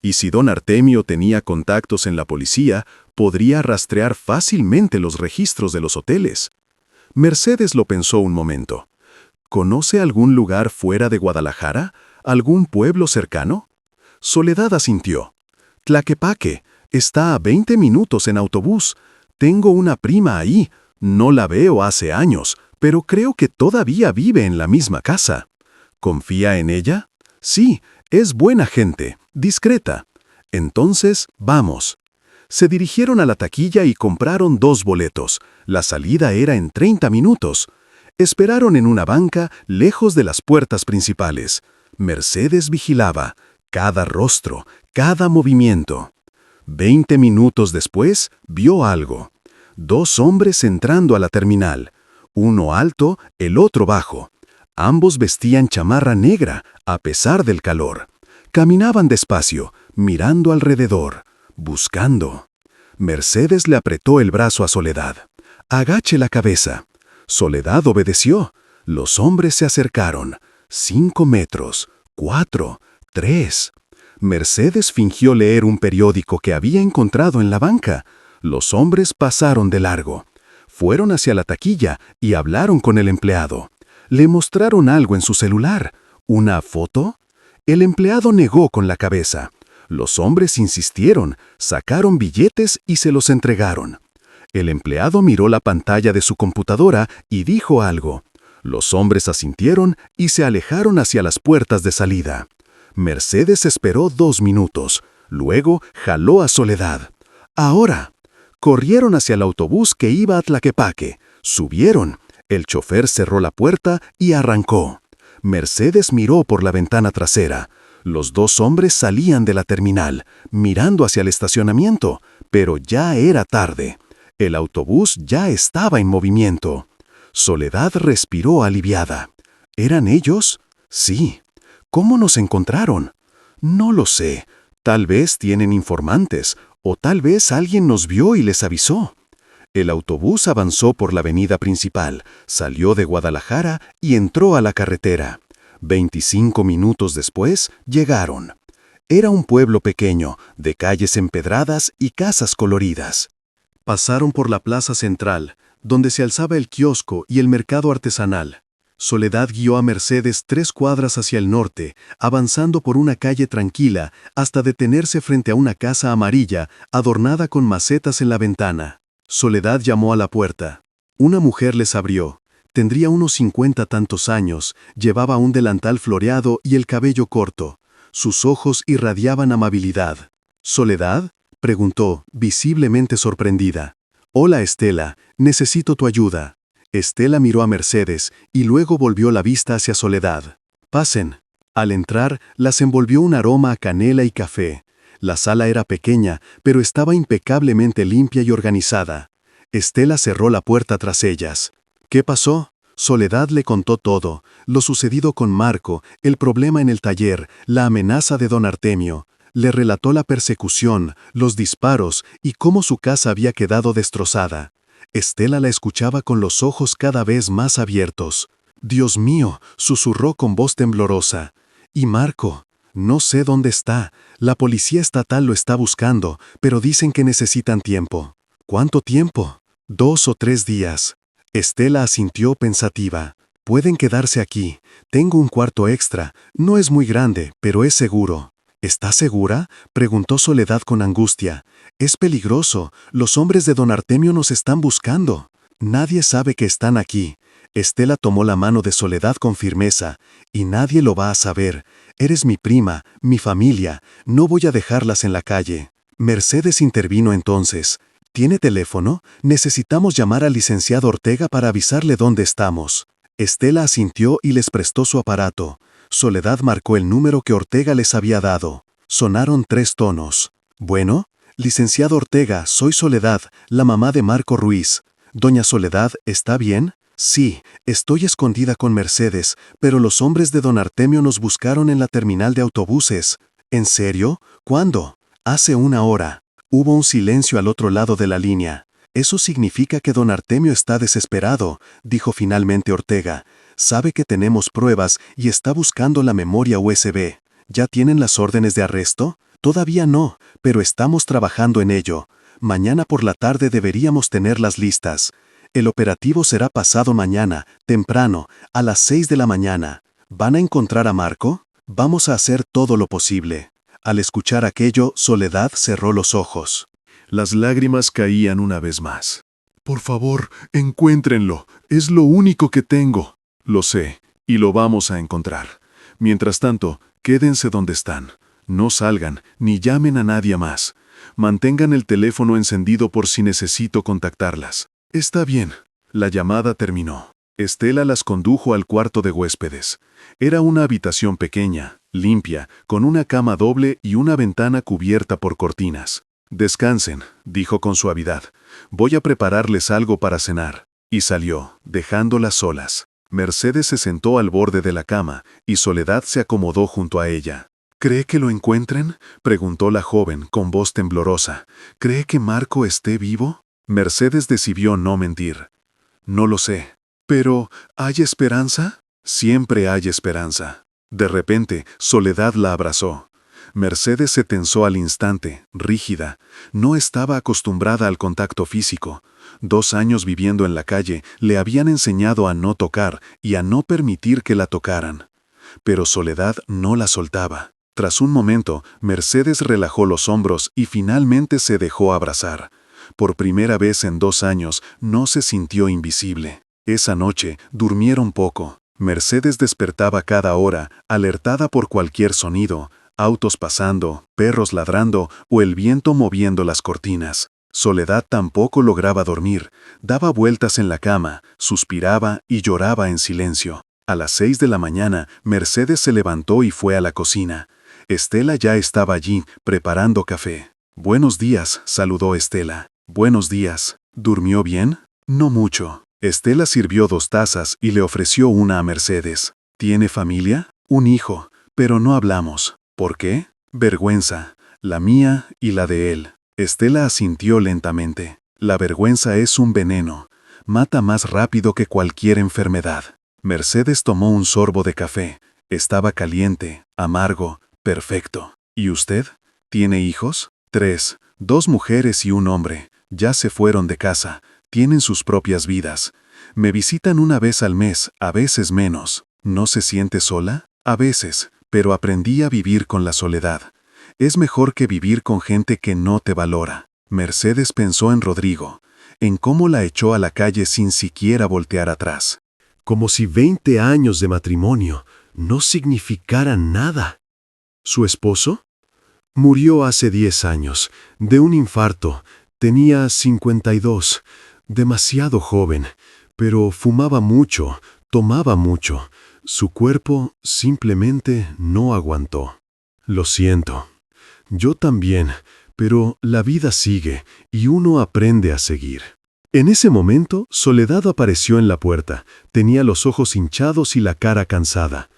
Y si don Artemio tenía contactos en la policía, podría rastrear fácilmente los registros de los hoteles. Mercedes lo pensó un momento. ¿Conoce algún lugar fuera de Guadalajara? ¿Algún pueblo cercano? Soledad asintió. Tlaquepaque. Está a 20 minutos en autobús. Tengo una prima ahí. No la veo hace años, pero creo que todavía vive en la misma casa. ¿Confía en ella? Sí, es buena gente, discreta. Entonces, vamos. Se dirigieron a la taquilla y compraron 2 boletos. La salida era en 30 minutos. Esperaron en una banca lejos de las puertas principales. Mercedes vigilaba cada rostro, cada movimiento. 20 minutos después, vio algo. 2 hombres entrando a la terminal. Uno alto, el otro bajo. Ambos vestían chamarra negra, a pesar del calor. Caminaban despacio, mirando alrededor, buscando. Mercedes le apretó el brazo a Soledad. Agache la cabeza. Soledad obedeció. Los hombres se acercaron. 5 metros, 4, 3. Mercedes fingió leer un periódico que había encontrado en la banca. Los hombres pasaron de largo. Fueron hacia la taquilla y hablaron con el empleado. Le mostraron algo en su celular. ¿Una foto? El empleado negó con la cabeza. Los hombres insistieron, sacaron billetes y se los entregaron. El empleado miró la pantalla de su computadora y dijo algo. Los hombres asintieron y se alejaron hacia las puertas de salida. Mercedes esperó 2 minutos. Luego jaló a Soledad. ¡Ahora! Corrieron hacia el autobús que iba a Tlaquepaque. Subieron. El chofer cerró la puerta y arrancó. Mercedes miró por la ventana trasera. Los 2 hombres salían de la terminal, mirando hacia el estacionamiento, pero ya era tarde. El autobús ya estaba en movimiento. Soledad respiró aliviada. ¿Eran ellos? Sí. ¿Cómo nos encontraron? No lo sé. Tal vez tienen informantes, o tal vez alguien nos vio y les avisó. El autobús avanzó por la avenida principal, salió de Guadalajara y entró a la carretera. 25 minutos después, llegaron. Era un pueblo pequeño, de calles empedradas y casas coloridas. Pasaron por la plaza central, donde se alzaba el kiosco y el mercado artesanal. Soledad guió a Mercedes 3 cuadras hacia el norte, avanzando por una calle tranquila hasta detenerse frente a una casa amarilla adornada con macetas en la ventana. Soledad llamó a la puerta. Una mujer les abrió. Tendría unos 50 tantos años, llevaba un delantal floreado y el cabello corto. Sus ojos irradiaban amabilidad. ¿Soledad?, preguntó, visiblemente sorprendida. Hola, Estela, necesito tu ayuda. Estela miró a Mercedes y luego volvió la vista hacia Soledad. Pasen. Al entrar, las envolvió un aroma a canela y café. La sala era pequeña, pero estaba impecablemente limpia y organizada. Estela cerró la puerta tras ellas. ¿Qué pasó? Soledad le contó todo, lo sucedido con Marco, el problema en el taller, la amenaza de don Artemio. Le relató la persecución, los disparos y cómo su casa había quedado destrozada. Estela la escuchaba con los ojos cada vez más abiertos. «Dios mío», susurró con voz temblorosa. «¿Y Marco? No sé dónde está. La policía estatal lo está buscando, pero dicen que necesitan tiempo». «¿Cuánto tiempo?» «2 o 3 días». Estela asintió pensativa. «Pueden quedarse aquí. Tengo un cuarto extra. No es muy grande, pero es seguro». «¿Estás segura?», preguntó Soledad con angustia. «Es peligroso. Los hombres de don Artemio nos están buscando». «Nadie sabe que están aquí». Estela tomó la mano de Soledad con firmeza. «Y nadie lo va a saber. Eres mi prima, mi familia. No voy a dejarlas en la calle». Mercedes intervino entonces. «¿Tiene teléfono? Necesitamos llamar al licenciado Ortega para avisarle dónde estamos». Estela asintió y les prestó su aparato. Soledad marcó el número que Ortega les había dado. Sonaron 3 tonos. «Bueno, licenciado Ortega, soy Soledad, la mamá de Marco Ruiz. Doña Soledad, ¿está bien?» «Sí, estoy escondida con Mercedes, pero los hombres de don Artemio nos buscaron en la terminal de autobuses». «¿En serio? ¿Cuándo?» «Hace 1 hora». Hubo un silencio al otro lado de la línea. «Eso significa que don Artemio está desesperado», dijo finalmente Ortega. «Sabe que tenemos pruebas y está buscando la memoria USB. ¿Ya tienen las órdenes de arresto?» «Todavía no, pero estamos trabajando en ello. Mañana por la tarde deberíamos tenerlas listas. El operativo será pasado mañana, temprano, a las 6 de la mañana. ¿Van a encontrar a Marco? Vamos a hacer todo lo posible». Al escuchar aquello, Soledad cerró los ojos. Las lágrimas caían una vez más. «Por favor, encuéntrenlo. Es lo único que tengo». «Lo sé, y lo vamos a encontrar. Mientras tanto, quédense donde están. No salgan, ni llamen a nadie más. Mantengan el teléfono encendido por si necesito contactarlas». «Está bien». La llamada terminó. Estela las condujo al cuarto de huéspedes. Era una habitación pequeña, limpia, con una cama doble y una ventana cubierta por cortinas. «Descansen», dijo con suavidad. «Voy a prepararles algo para cenar». Y salió, dejándolas solas. Mercedes se sentó al borde de la cama y Soledad se acomodó junto a ella. «¿Cree que lo encuentren?», preguntó la joven con voz temblorosa. «¿Cree que Marco esté vivo?». Mercedes decidió no mentir. «No lo sé. Pero, ¿hay esperanza?». «Siempre hay esperanza». De repente, Soledad la abrazó. Mercedes se tensó al instante, rígida. No estaba acostumbrada al contacto físico. 2 años viviendo en la calle le habían enseñado a no tocar y a no permitir que la tocaran. Pero Soledad no la soltaba. Tras un momento, Mercedes relajó los hombros y finalmente se dejó abrazar. Por primera vez en 2 años, no se sintió invisible. Esa noche, durmieron poco. Mercedes despertaba cada hora, alertada por cualquier sonido, autos pasando, perros ladrando o el viento moviendo las cortinas. Soledad tampoco lograba dormir, daba vueltas en la cama, suspiraba y lloraba en silencio. A las 6 de la mañana, Mercedes se levantó y fue a la cocina. Estela ya estaba allí, preparando café. «Buenos días», saludó Estela. «Buenos días. ¿Durmió bien?». «No mucho». Estela sirvió 2 tazas y le ofreció una a Mercedes. «¿Tiene familia?». «Un hijo, pero no hablamos». «¿Por qué?». «Vergüenza, la mía y la de él». Estela asintió lentamente. «La vergüenza es un veneno. Mata más rápido que cualquier enfermedad». Mercedes tomó un sorbo de café. Estaba caliente, amargo, perfecto. ¿Y usted? ¿Tiene hijos? 3, 2 mujeres y un hombre. Ya se fueron de casa. Tienen sus propias vidas. Me visitan una vez al mes, a veces menos. ¿No se siente sola? A veces, pero aprendí a vivir con la soledad. Es mejor que vivir con gente que no te valora. Mercedes pensó en Rodrigo, en cómo la echó a la calle sin siquiera voltear atrás. Como si 20 años de matrimonio no significaran nada. ¿Su esposo? Murió hace 10 años, de un infarto. Tenía 52, demasiado joven, pero fumaba mucho, tomaba mucho. Su cuerpo simplemente no aguantó. Lo siento. Yo también, pero la vida sigue y uno aprende a seguir. En ese momento, Soledad apareció en la puerta. Tenía los ojos hinchados y la cara cansada.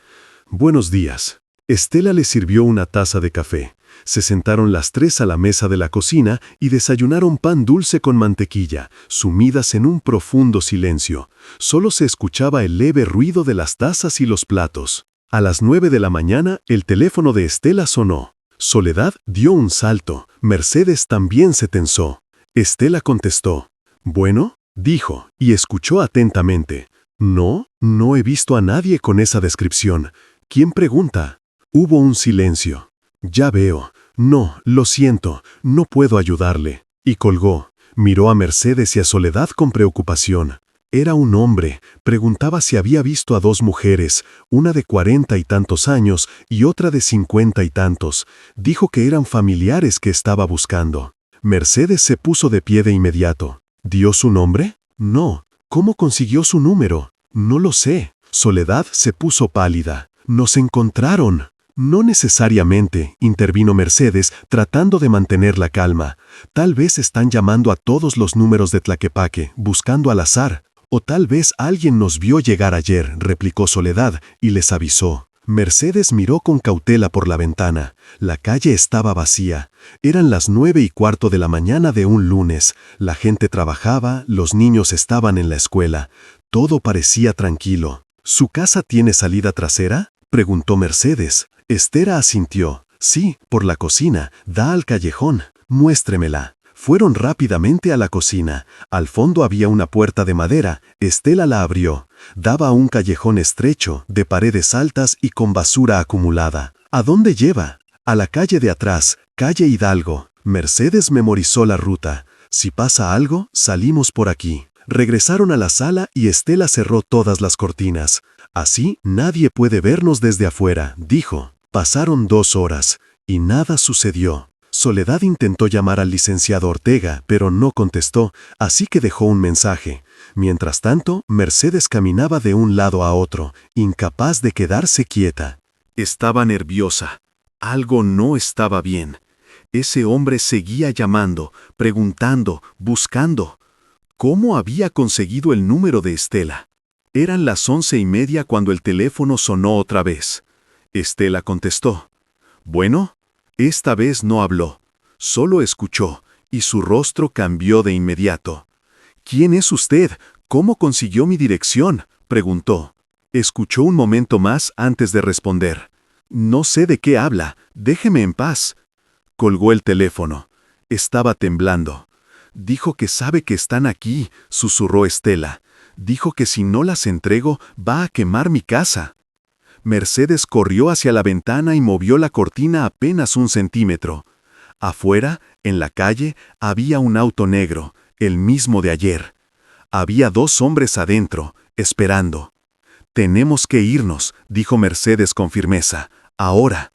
«Buenos días». Estela le sirvió una taza de café. Se sentaron las 3 a la mesa de la cocina y desayunaron pan dulce con mantequilla, sumidas en un profundo silencio. Solo se escuchaba el leve ruido de las tazas y los platos. A las 9 de la mañana, el teléfono de Estela sonó. Soledad dio un salto. Mercedes también se tensó. Estela contestó. «Bueno», dijo, y escuchó atentamente. «No, no he visto a nadie con esa descripción. ¿Quién pregunta?» Hubo un silencio. «Ya veo. No, lo siento, no puedo ayudarle». Y colgó. Miró a Mercedes y a Soledad con preocupación. Era un hombre. Preguntaba si había visto a 2 mujeres, una de 40 y tantos años y otra de 50 y tantos. Dijo que eran familiares que estaba buscando. Mercedes se puso de pie de inmediato. ¿Dio su nombre? No. ¿Cómo consiguió su número? No lo sé. Soledad se puso pálida. «Nos encontraron». «No necesariamente», intervino Mercedes, tratando de mantener la calma. «Tal vez están llamando a todos los números de Tlaquepaque, buscando al azar. O tal vez alguien nos vio llegar ayer», replicó Soledad, y les avisó. Mercedes miró con cautela por la ventana. La calle estaba vacía. Eran las 9:15 de la mañana de un lunes. La gente trabajaba, los niños estaban en la escuela. Todo parecía tranquilo. «¿Su casa tiene salida trasera?», preguntó Mercedes. Estela asintió. «Sí, por la cocina, da al callejón. Muéstremela». Fueron rápidamente a la cocina. Al fondo había una puerta de madera. Estela la abrió. Daba a un callejón estrecho, de paredes altas y con basura acumulada. «¿A dónde lleva?» «A la calle de atrás, calle Hidalgo». Mercedes memorizó la ruta. «Si pasa algo, salimos por aquí». Regresaron a la sala y Estela cerró todas las cortinas. «Así nadie puede vernos desde afuera», dijo. Pasaron 2 horas, y nada sucedió. Soledad intentó llamar al licenciado Ortega, pero no contestó, así que dejó un mensaje. Mientras tanto, Mercedes caminaba de un lado a otro, incapaz de quedarse quieta. Estaba nerviosa. Algo no estaba bien. Ese hombre seguía llamando, preguntando, buscando. ¿Cómo había conseguido el número de Estela? Eran las 11:30 cuando el teléfono sonó otra vez. Estela contestó. «Bueno». Esta vez no habló, solo escuchó, y su rostro cambió de inmediato. «¿Quién es usted? ¿Cómo consiguió mi dirección?», preguntó. Escuchó un momento más antes de responder. «No sé de qué habla, déjeme en paz». Colgó el teléfono. Estaba temblando. «Dijo que sabe que están aquí», susurró Estela. «Dijo que si no las entrego, va a quemar mi casa». Mercedes corrió hacia la ventana y movió la cortina apenas 1 centímetro. Afuera, en la calle, había un auto negro, el mismo de ayer. Había 2 hombres adentro, esperando. «Tenemos que irnos», dijo Mercedes con firmeza. «Ahora».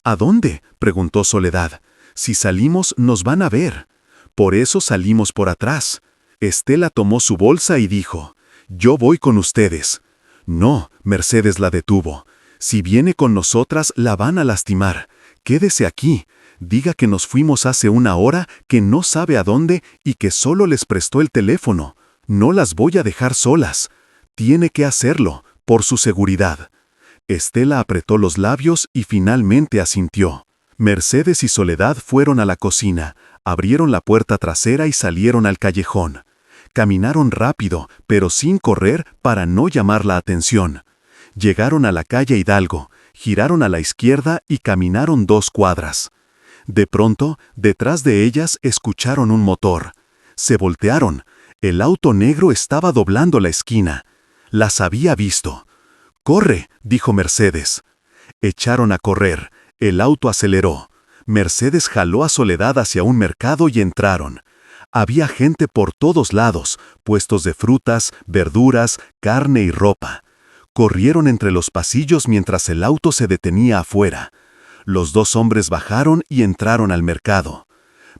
«¿A dónde?», preguntó Soledad. «Si salimos, nos van a ver». «Por eso salimos por atrás». Estela tomó su bolsa y dijo, «Yo voy con ustedes». «No», Mercedes la detuvo. «Si viene con nosotras, la van a lastimar. Quédese aquí. Diga que nos fuimos hace 1 hora, que no sabe a dónde y que solo les prestó el teléfono. No las voy a dejar solas. Tiene que hacerlo, por su seguridad». Estela apretó los labios y finalmente asintió. Mercedes y Soledad fueron a la cocina, abrieron la puerta trasera y salieron al callejón. Caminaron rápido, pero sin correr para no llamar la atención. Llegaron a la calle Hidalgo, Giraron a la izquierda y caminaron 2 cuadras. De pronto, detrás de ellas escucharon un motor. Se voltearon. El auto negro estaba doblando la esquina. Las había visto. «¡Corre!», dijo Mercedes. Echaron a correr. El auto aceleró. Mercedes jaló a Soledad hacia un mercado y entraron. Había gente por todos lados, puestos de frutas, verduras, carne y ropa. Corrieron entre los pasillos mientras el auto se detenía afuera. Los 2 hombres bajaron y entraron al mercado.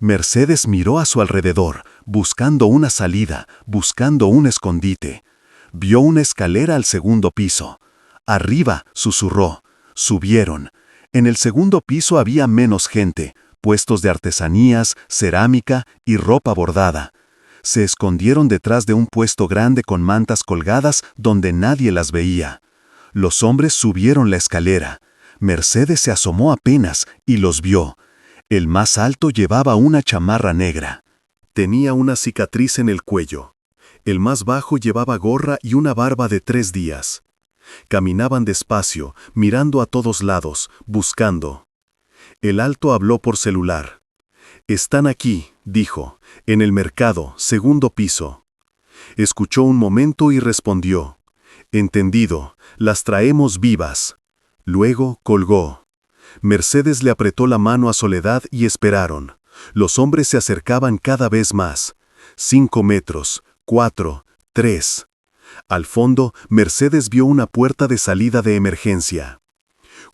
Mercedes miró a su alrededor, buscando una salida, buscando un escondite. Vio una escalera al segundo piso. «Arriba», susurró. Subieron. En el segundo piso había menos gente, puestos de artesanías, cerámica y ropa bordada. Se escondieron detrás de un puesto grande con mantas colgadas donde nadie las veía. Los hombres subieron la escalera. Mercedes se asomó apenas y los vio. El más alto llevaba una chamarra negra. Tenía una cicatriz en el cuello. El más bajo llevaba gorra y una barba de 3 días. Caminaban despacio, mirando a todos lados, buscando. El alto habló por celular. «Están aquí», dijo, «en el mercado, segundo piso». Escuchó un momento y respondió. «Entendido, las traemos vivas». Luego colgó. Mercedes le apretó la mano a Soledad y esperaron. Los hombres se acercaban cada vez más. 5 metros, 4, 3. Al fondo, Mercedes vio una puerta de salida de emergencia.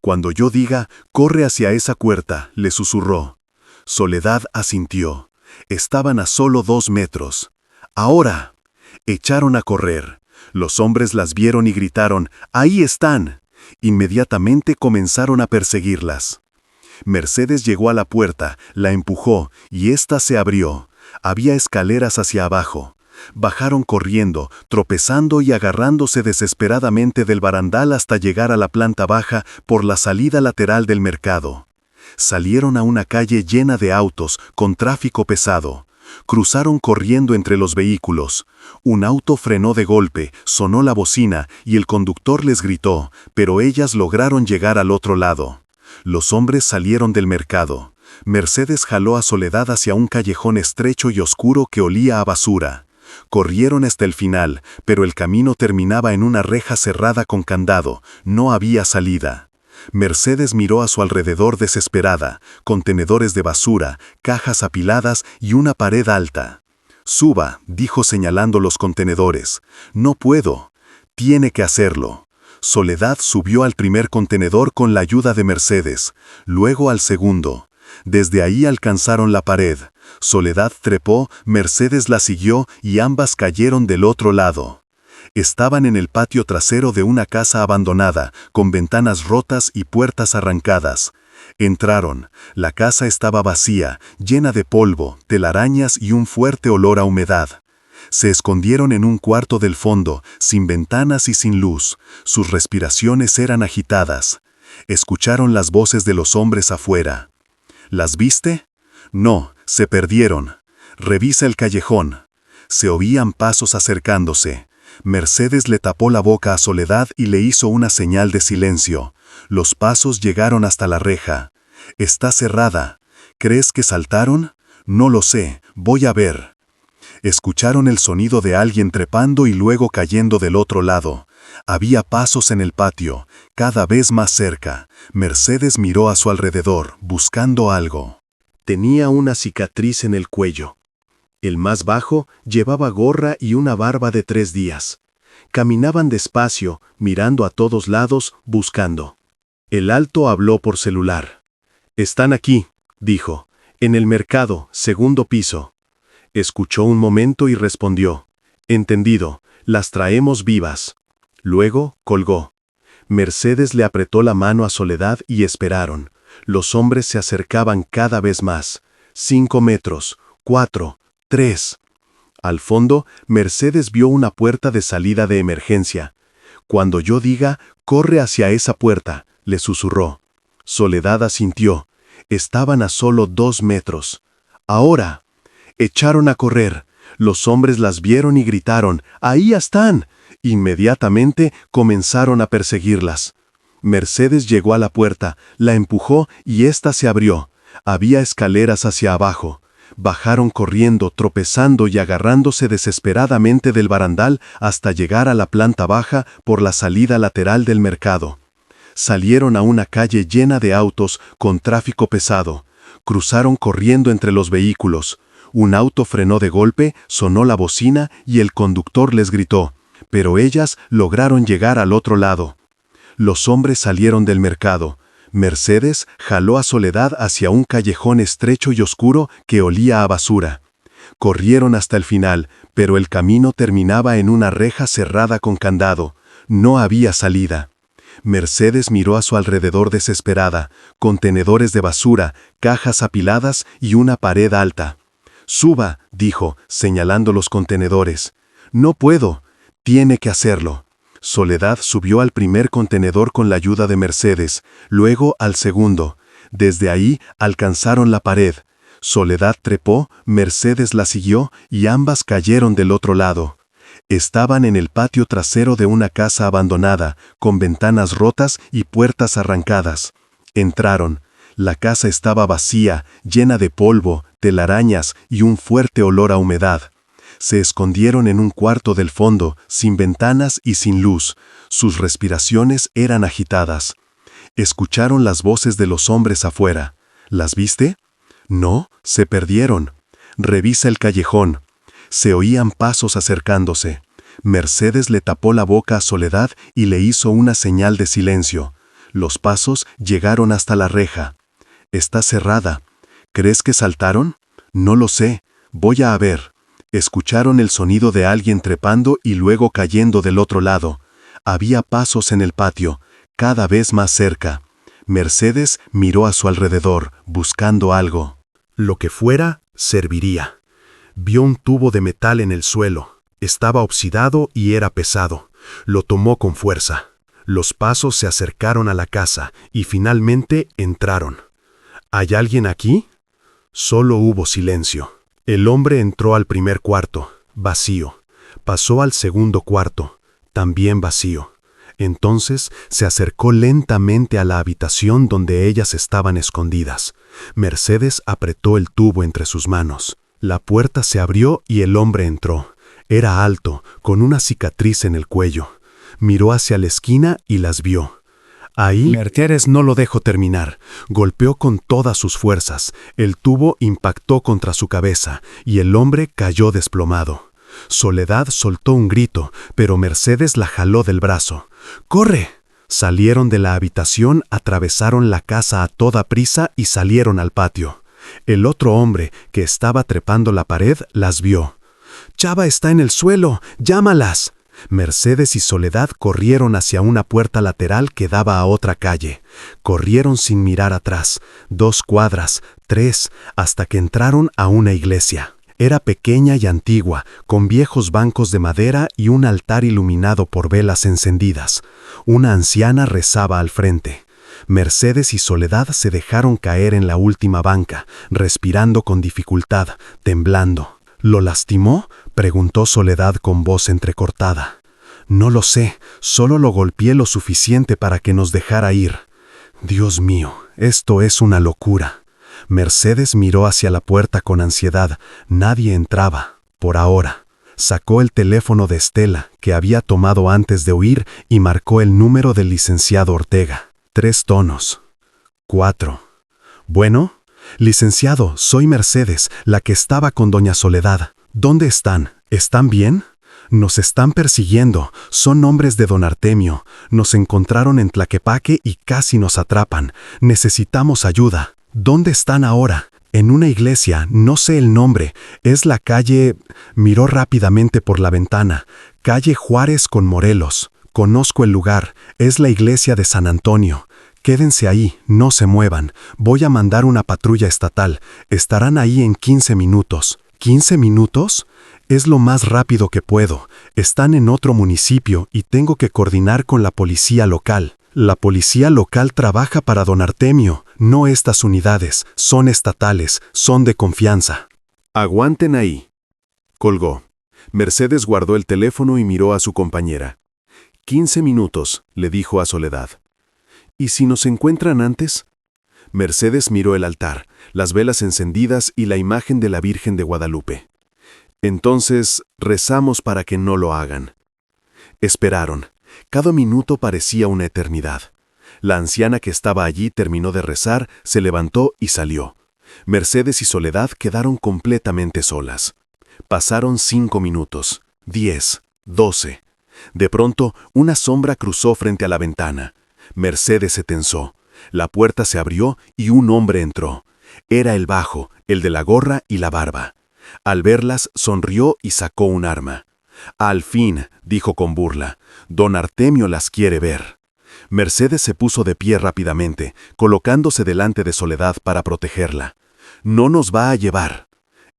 «Cuando yo diga, corre hacia esa puerta», le susurró. Soledad asintió. Estaban a solo 2 metros. «¡Ahora!». Echaron a correr. Los hombres las vieron y gritaron, «¡Ahí están!». Inmediatamente comenzaron a perseguirlas. Mercedes llegó a la puerta, la empujó y ésta se abrió. Había escaleras hacia abajo. Bajaron corriendo, tropezando y agarrándose desesperadamente del barandal hasta llegar a la planta baja por la salida lateral del mercado. Salieron a una calle llena de autos, con tráfico pesado. Cruzaron corriendo entre los vehículos. Un auto frenó de golpe, sonó la bocina y el conductor les gritó, pero ellas lograron llegar al otro lado. Los hombres salieron del mercado. Mercedes jaló a Soledad hacia un callejón estrecho y oscuro que olía a basura. Corrieron hasta el final, pero el camino terminaba en una reja cerrada con candado. No había salida. Mercedes miró a su alrededor desesperada, contenedores de basura, cajas apiladas y una pared alta. «Suba», dijo señalando los contenedores. «No puedo». «Tiene que hacerlo». Soledad subió al primer contenedor con la ayuda de Mercedes, luego al segundo. Desde ahí alcanzaron la pared. Soledad trepó, Mercedes la siguió y ambas cayeron del otro lado. Estaban en el patio trasero de una casa abandonada, con ventanas rotas y puertas arrancadas. Entraron. La casa estaba vacía, llena de polvo, telarañas y un fuerte olor a humedad. Se escondieron en un cuarto del fondo, sin ventanas y sin luz. Sus respiraciones eran agitadas. Escucharon las voces de los hombres afuera. «¿Las viste?». «No, se perdieron». «Revisa el callejón». Se oían pasos acercándose. Mercedes le tapó la boca a Soledad y le hizo una señal de silencio. Los pasos llegaron hasta la reja. «Está cerrada». «¿Crees que saltaron?». «No lo sé, voy a ver». Escucharon el sonido de alguien trepando y luego cayendo del otro lado. Había pasos en el patio, cada vez más cerca. Mercedes miró a su alrededor, buscando algo. Tenía una cicatriz en el cuello. El más bajo llevaba gorra y una barba de 3 días. Caminaban despacio, mirando a todos lados, buscando. El alto habló por celular. «Están aquí», dijo, «en el mercado, segundo piso». Escuchó un momento y respondió. «Entendido, las traemos vivas». Luego colgó. Mercedes le apretó la mano a Soledad y esperaron. Los hombres se acercaban cada vez más. 5 metros, 4, 3. Al fondo, Mercedes vio una puerta de salida de emergencia. «Cuando yo diga, corre hacia esa puerta», le susurró. Soledad asintió. Estaban a solo 2 metros. «Ahora». Echaron a correr. Los hombres las vieron y gritaron, «¡Ahí están!». Inmediatamente comenzaron a perseguirlas. Mercedes llegó a la puerta, la empujó y ésta se abrió. Había escaleras hacia abajo. Bajaron corriendo, tropezando y agarrándose desesperadamente del barandal hasta llegar a la planta baja por la salida lateral del mercado. Salieron a una calle llena de autos con tráfico pesado. Cruzaron corriendo entre los vehículos. Un auto frenó de golpe, sonó la bocina y el conductor les gritó, pero ellas lograron llegar al otro lado. Los hombres salieron del mercado. Mercedes jaló a Soledad hacia un callejón estrecho y oscuro que olía a basura. Corrieron hasta el final, pero el camino terminaba en una reja cerrada con candado. No había salida. Mercedes miró a su alrededor desesperada, contenedores de basura, cajas apiladas y una pared alta. «Suba», dijo, señalando los contenedores. «No puedo. Tiene que hacerlo». Soledad subió al primer contenedor con la ayuda de Mercedes, luego al segundo. Desde ahí alcanzaron la pared. Soledad trepó, Mercedes la siguió y ambas cayeron del otro lado. Estaban en el patio trasero de una casa abandonada, con ventanas rotas y puertas arrancadas. Entraron. La casa estaba vacía, llena de polvo, telarañas y un fuerte olor a humedad. Se escondieron en un cuarto del fondo, sin ventanas y sin luz. Sus respiraciones eran agitadas. Escucharon las voces de los hombres afuera. ¿Las viste? No, se perdieron. Revisa el callejón. Se oían pasos acercándose. Mercedes le tapó la boca a Soledad y le hizo una señal de silencio. Los pasos llegaron hasta la reja. Está cerrada. ¿Crees que saltaron? No lo sé. Voy a ver. Escucharon el sonido de alguien trepando y luego cayendo del otro lado. Había pasos en el patio, cada vez más cerca. Mercedes miró a su alrededor, buscando algo. Lo que fuera, serviría. Vio un tubo de metal en el suelo. Estaba oxidado y era pesado. Lo tomó con fuerza. Los pasos se acercaron a la casa y finalmente entraron. ¿Hay alguien aquí? Solo hubo silencio. El hombre entró al primer cuarto, vacío. Pasó al segundo cuarto, también vacío. Entonces se acercó lentamente a la habitación donde ellas estaban escondidas. Mercedes apretó el tubo entre sus manos. La puerta se abrió y el hombre entró. Era alto, con una cicatriz en el cuello. Miró hacia la esquina y las vio. Ahí Mercedes no lo dejó terminar. Golpeó con todas sus fuerzas. El tubo impactó contra su cabeza y el hombre cayó desplomado. Soledad soltó un grito, pero Mercedes la jaló del brazo. ¡Corre! Salieron de la habitación, atravesaron la casa a toda prisa y salieron al patio. El otro hombre, que estaba trepando la pared, las vio. «Chava está en el suelo. ¡Llámalas!». Mercedes y Soledad corrieron hacia una puerta lateral que daba a otra calle. Corrieron sin mirar atrás, 2 cuadras, 3, hasta que entraron a una iglesia. Era pequeña y antigua, con viejos bancos de madera y un altar iluminado por velas encendidas. Una anciana rezaba al frente. Mercedes y Soledad se dejaron caer en la última banca, respirando con dificultad, temblando. ¿Lo lastimó?, preguntó Soledad con voz entrecortada. No lo sé, solo lo golpeé lo suficiente para que nos dejara ir. Dios mío, esto es una locura. Mercedes miró hacia la puerta con ansiedad. Nadie entraba, por ahora. Sacó el teléfono de Estela, que había tomado antes de huir, y marcó el número del licenciado Ortega. 3 tonos. 4. Bueno. «Licenciado, soy Mercedes, la que estaba con doña Soledad. ¿Dónde están? ¿Están bien? Nos están persiguiendo. Son hombres de don Artemio. Nos encontraron en Tlaquepaque y casi nos atrapan. Necesitamos ayuda. ¿Dónde están ahora?» «En una iglesia, no sé el nombre. Es la calle...». Miró rápidamente por la ventana. «Calle Juárez con Morelos. Conozco el lugar. Es la iglesia de San Antonio. Quédense ahí, no se muevan. Voy a mandar una patrulla estatal. Estarán ahí en 15 minutos. ¿15 minutos? Es lo más rápido que puedo. Están en otro municipio y tengo que coordinar con la policía local. La policía local trabaja para don Artemio, no estas unidades. Son estatales, son de confianza». «Aguanten ahí». Colgó. Mercedes guardó el teléfono y miró a su compañera. «15 minutos», le dijo a Soledad. ¿Y si nos encuentran antes? Mercedes miró el altar, las velas encendidas y la imagen de la Virgen de Guadalupe. Entonces, rezamos para que no lo hagan. Esperaron. Cada minuto parecía una eternidad. La anciana que estaba allí terminó de rezar, se levantó y salió. Mercedes y Soledad quedaron completamente solas. Pasaron 5 minutos, 10, 12. De pronto, una sombra cruzó frente a la ventana. Mercedes se tensó. La puerta se abrió y un hombre entró. Era el bajo, el de la gorra y la barba. Al verlas, sonrió y sacó un arma. «Al fin», dijo con burla, «don Artemio las quiere ver». Mercedes se puso de pie rápidamente, colocándose delante de Soledad para protegerla. «No nos va a llevar».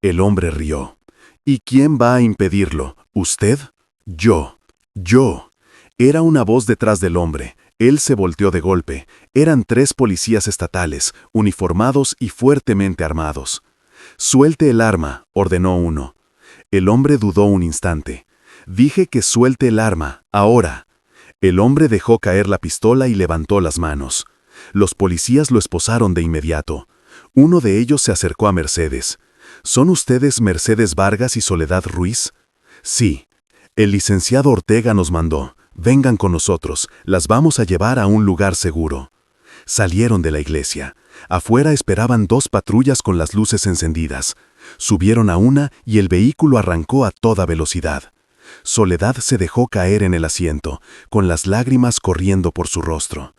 El hombre rió. «¿Y quién va a impedirlo? ¿Usted?» «Yo. Yo». Era una voz detrás del hombre. Él se volteó de golpe. Eran 3 policías estatales, uniformados y fuertemente armados. «Suelte el arma», ordenó uno. El hombre dudó un instante. «Dije que suelte el arma, ahora». El hombre dejó caer la pistola y levantó las manos. Los policías lo esposaron de inmediato. Uno de ellos se acercó a Mercedes. «¿Son ustedes Mercedes Vargas y Soledad Ruiz?» «Sí. El licenciado Ortega nos mandó. Vengan con nosotros, las vamos a llevar a un lugar seguro». Salieron de la iglesia. Afuera esperaban 2 patrullas con las luces encendidas. Subieron a una y el vehículo arrancó a toda velocidad. Soledad se dejó caer en el asiento, con las lágrimas corriendo por su rostro.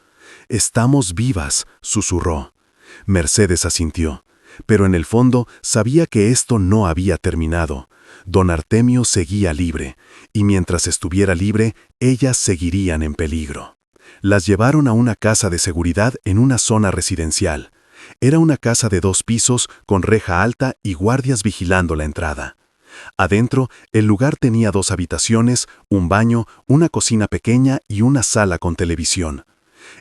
«Estamos vivas», susurró. Mercedes asintió, pero en el fondo sabía que esto no había terminado. Don Artemio seguía libre, y mientras estuviera libre, ellas seguirían en peligro. Las llevaron a una casa de seguridad en una zona residencial. Era una casa de 2 pisos con reja alta y guardias vigilando la entrada. Adentro, el lugar tenía 2 habitaciones, un baño, una cocina pequeña y una sala con televisión.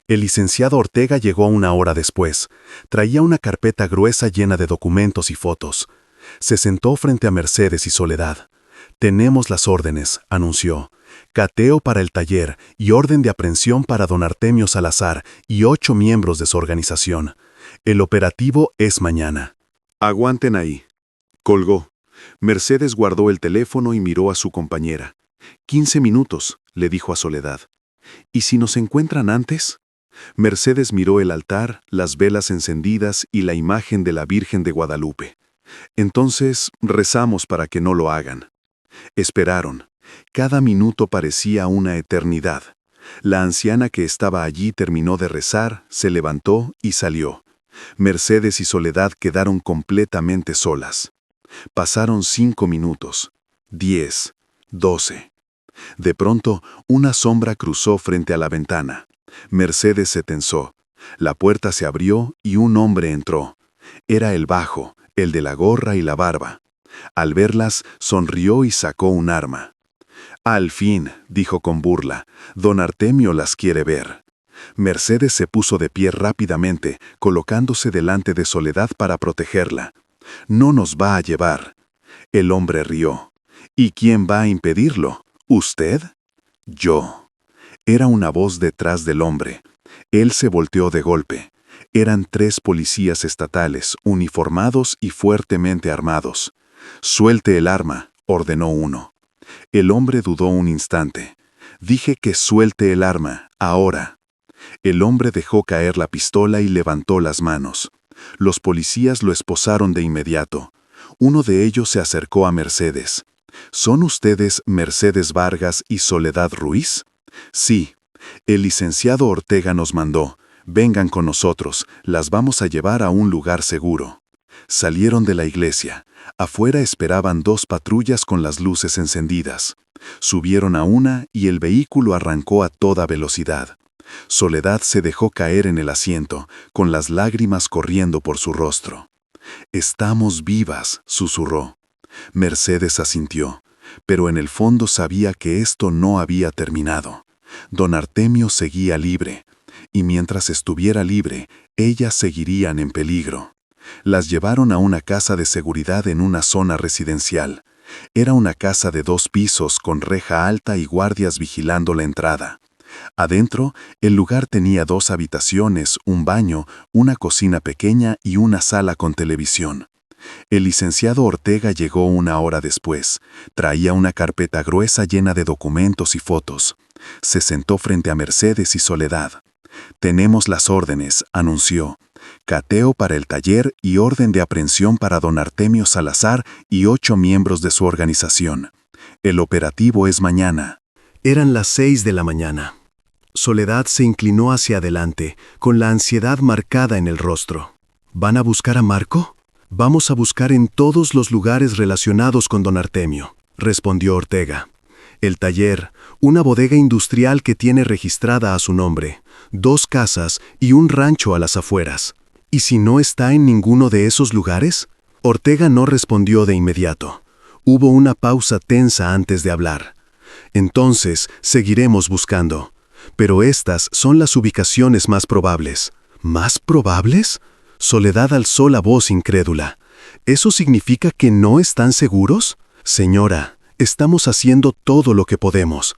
El licenciado Ortega llegó 1 hora después. Traía una carpeta gruesa llena de documentos y fotos. Se sentó frente a Mercedes y Soledad. «Tenemos las órdenes», anunció. «Cateo para el taller y orden de aprehensión para don Artemio Salazar y 8 miembros de su organización. El operativo es mañana». «Aguanten ahí». Colgó. Mercedes guardó el teléfono y miró a su compañera. «15 minutos», le dijo a Soledad. «¿Y si nos encuentran antes?» Mercedes miró el altar, las velas encendidas y la imagen de la Virgen de Guadalupe. «Entonces, rezamos para que no lo hagan». Esperaron. Cada minuto parecía una eternidad. La anciana que estaba allí terminó de rezar, se levantó y salió. Mercedes y Soledad quedaron completamente solas. Pasaron 5 minutos, 10, 12. De pronto, una sombra cruzó frente a la ventana. Mercedes se tensó. La puerta se abrió y un hombre entró. Era el bajo, el de la gorra y la barba. Al verlas, sonrió y sacó un arma. «Al fin», dijo con burla, «don Artemio las quiere ver». Mercedes se puso de pie rápidamente, colocándose delante de Soledad para protegerla. «No nos va a llevar». El hombre rió. «¿Y quién va a impedirlo? ¿Usted?» «Yo». Era una voz detrás del hombre. Él se volteó de golpe. Eran 3 policías estatales, uniformados y fuertemente armados. «Suelte el arma», ordenó uno. El hombre dudó un instante. «Dije que suelte el arma, ahora». El hombre dejó caer la pistola y levantó las manos. Los policías lo esposaron de inmediato. Uno de ellos se acercó a Mercedes. «¿Son ustedes Mercedes Vargas y Soledad Ruiz?» «Sí. El licenciado Ortega nos mandó. Vengan con nosotros, las vamos a llevar a un lugar seguro». Salieron de la iglesia. Afuera esperaban 2 patrullas con las luces encendidas. Subieron a una y el vehículo arrancó a toda velocidad. Soledad se dejó caer en el asiento, con las lágrimas corriendo por su rostro. «Estamos vivas», susurró. Mercedes asintió, pero en el fondo sabía que esto no había terminado. Don Artemio seguía libre, y mientras estuviera libre, ellas seguirían en peligro. Las llevaron a una casa de seguridad en una zona residencial. Era una casa de 2 pisos con reja alta y guardias vigilando la entrada. Adentro, el lugar tenía 2 habitaciones, un baño, una cocina pequeña y una sala con televisión. El licenciado Ortega llegó 1 hora después. Traía una carpeta gruesa llena de documentos y fotos. Se sentó frente a Mercedes y Soledad. «Tenemos las órdenes», anunció. «Cateo para el taller y orden de aprehensión para don Artemio Salazar y 8 miembros de su organización. El operativo es mañana». Eran las 6 de la mañana. Soledad se inclinó hacia adelante, con la ansiedad marcada en el rostro. ¿Van a buscar a Marco? Vamos a buscar en todos los lugares relacionados con don Artemio, respondió Ortega. El taller, una bodega industrial que tiene registrada a su nombre, 2 casas y un rancho a las afueras. ¿Y si no está en ninguno de esos lugares? Ortega no respondió de inmediato. Hubo una pausa tensa antes de hablar. Entonces, seguiremos buscando. Pero estas son las ubicaciones más probables. ¿Más probables? Soledad alzó la voz incrédula. ¿Eso significa que no están seguros? Señora, estamos haciendo todo lo que podemos.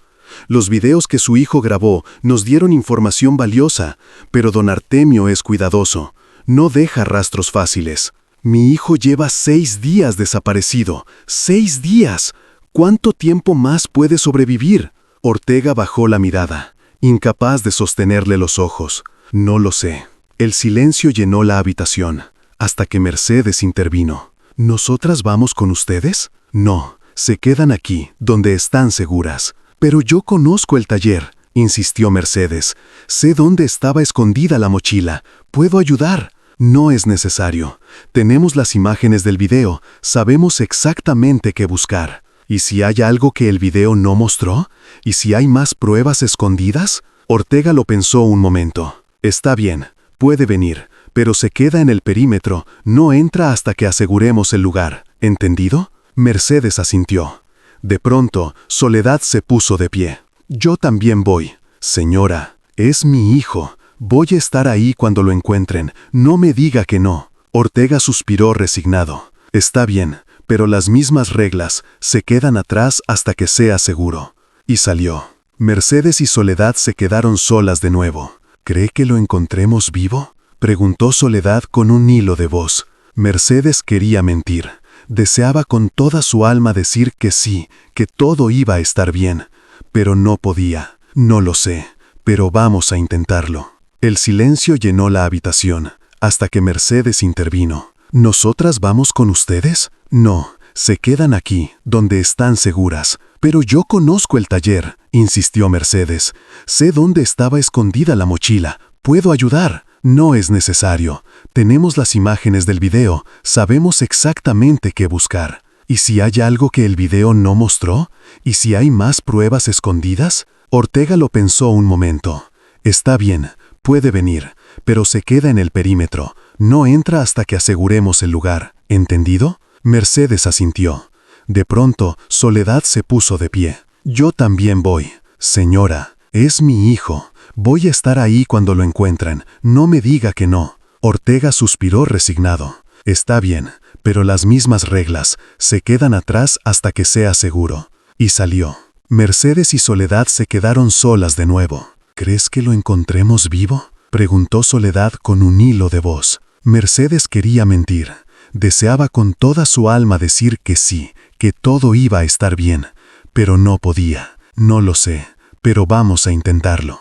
Los videos que su hijo grabó nos dieron información valiosa, pero don Artemio es cuidadoso. No deja rastros fáciles. Mi hijo lleva 6 días desaparecido. 6 días. ¿Cuánto tiempo más puede sobrevivir? Ortega bajó la mirada, incapaz de sostenerle los ojos. No lo sé. El silencio llenó la habitación, hasta que Mercedes intervino. ¿Nosotras vamos con ustedes? No, se quedan aquí, donde están seguras. Pero yo conozco el taller, insistió Mercedes. Sé dónde estaba escondida la mochila. Puedo ayudar. No es necesario. Tenemos las imágenes del video. Sabemos exactamente qué buscar. ¿Y si hay algo que el video no mostró? ¿Y si hay más pruebas escondidas? Ortega lo pensó un momento. Está bien, puede venir, pero se queda en el perímetro. No entra hasta que aseguremos el lugar. ¿Entendido? Mercedes asintió. De pronto, Soledad se puso de pie. Yo también voy. Señora, es mi hijo. Voy a estar ahí cuando lo encuentren. No me diga que no. Ortega suspiró resignado. Está bien, pero las mismas reglas se quedan atrás hasta que sea seguro. Y salió. Mercedes y Soledad se quedaron solas de nuevo. ¿Cree que lo encontremos vivo? Preguntó Soledad con un hilo de voz. Mercedes quería mentir. Deseaba con toda su alma decir que sí, que todo iba a estar bien. Pero no podía. No lo sé, pero vamos a intentarlo. El silencio llenó la habitación, hasta que Mercedes intervino. ¿Nosotras vamos con ustedes? No, se quedan aquí, donde están seguras. Pero yo conozco el taller, insistió Mercedes. Sé dónde estaba escondida la mochila. Puedo ayudar. No es necesario. Tenemos las imágenes del video. Sabemos exactamente qué buscar. ¿Y si hay algo que el video no mostró? ¿Y si hay más pruebas escondidas? Ortega lo pensó un momento. Está bien, puede venir, pero se queda en el perímetro. No entra hasta que aseguremos el lugar. ¿Entendido? Mercedes asintió. De pronto, Soledad se puso de pie. Yo también voy. Señora, es mi hijo. Voy a estar ahí cuando lo encuentren. No me diga que no. Ortega suspiró resignado. Está bien, pero las mismas reglas se quedan atrás hasta que sea seguro. Y salió. Mercedes y Soledad se quedaron solas de nuevo. ¿Crees que lo encontremos vivo? Preguntó Soledad con un hilo de voz. Mercedes quería mentir. Deseaba con toda su alma decir que sí, que todo iba a estar bien. Pero no podía. No lo sé, pero vamos a intentarlo.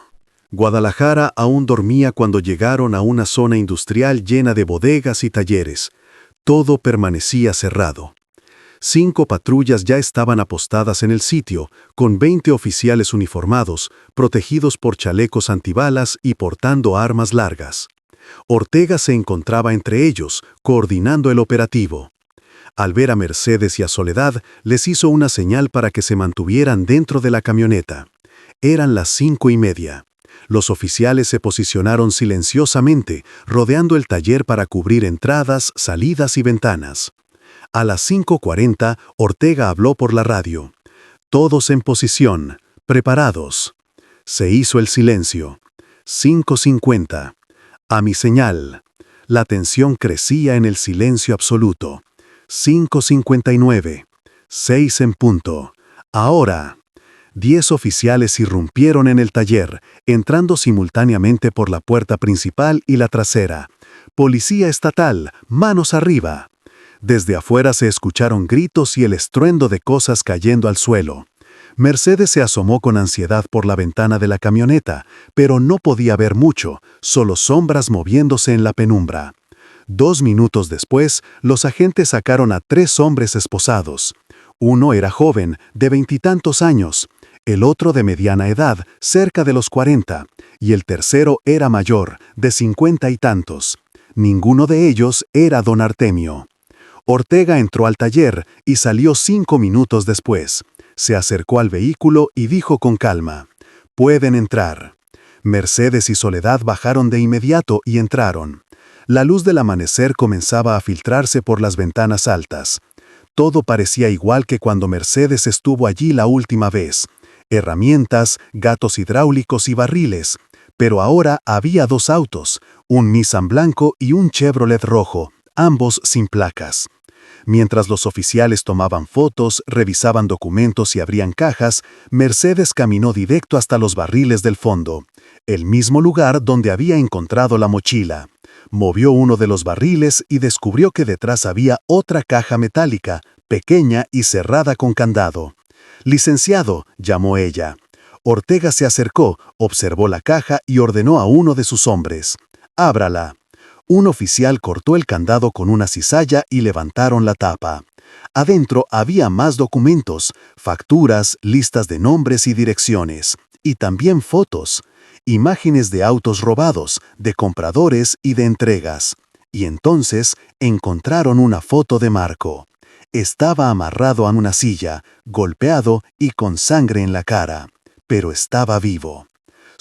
Guadalajara aún dormía cuando llegaron a una zona industrial llena de bodegas y talleres. Todo permanecía cerrado. 5 patrullas ya estaban apostadas en el sitio, con 20 oficiales uniformados, protegidos por chalecos antibalas y portando armas largas. Ortega se encontraba entre ellos, coordinando el operativo. Al ver a Mercedes y a Soledad, les hizo una señal para que se mantuvieran dentro de la camioneta. Eran las 5:30. Los oficiales se posicionaron silenciosamente, rodeando el taller para cubrir entradas, salidas y ventanas. A las 5:40, Ortega habló por la radio. Todos en posición, preparados. Se hizo el silencio. 5:50. A mi señal. La tensión crecía en el silencio absoluto. 5:59. 6 en punto. Ahora. 10 oficiales irrumpieron en el taller, entrando simultáneamente por la puerta principal y la trasera. «Policía estatal, manos arriba». Desde afuera se escucharon gritos y el estruendo de cosas cayendo al suelo. Mercedes se asomó con ansiedad por la ventana de la camioneta, pero no podía ver mucho, solo sombras moviéndose en la penumbra. 2 minutos después, los agentes sacaron a 3 hombres esposados. Uno era joven, de 20 y tantos años, el otro de mediana edad, cerca de los 40, y el tercero era mayor, de 50 y tantos. Ninguno de ellos era don Artemio. Ortega entró al taller y salió 5 minutos después. Se acercó al vehículo y dijo con calma: «Pueden entrar». Mercedes y Soledad bajaron de inmediato y entraron. La luz del amanecer comenzaba a filtrarse por las ventanas altas. Todo parecía igual que cuando Mercedes estuvo allí la última vez. Herramientas, gatos hidráulicos y barriles. Pero ahora había 2 autos, un Nissan blanco y un Chevrolet rojo, ambos sin placas. Mientras los oficiales tomaban fotos, revisaban documentos y abrían cajas, Mercedes caminó directo hasta los barriles del fondo, el mismo lugar donde había encontrado la mochila. Movió uno de los barriles y descubrió que detrás había otra caja metálica, pequeña y cerrada con candado. «Licenciado», llamó ella. Ortega se acercó, observó la caja y ordenó a uno de sus hombres: «Ábrala». Un oficial cortó el candado con una cizalla y levantaron la tapa. Adentro había más documentos, facturas, listas de nombres y direcciones, y también fotos, imágenes de autos robados, de compradores y de entregas. Y entonces encontraron una foto de Marco. Estaba amarrado a una silla, golpeado y con sangre en la cara, pero estaba vivo.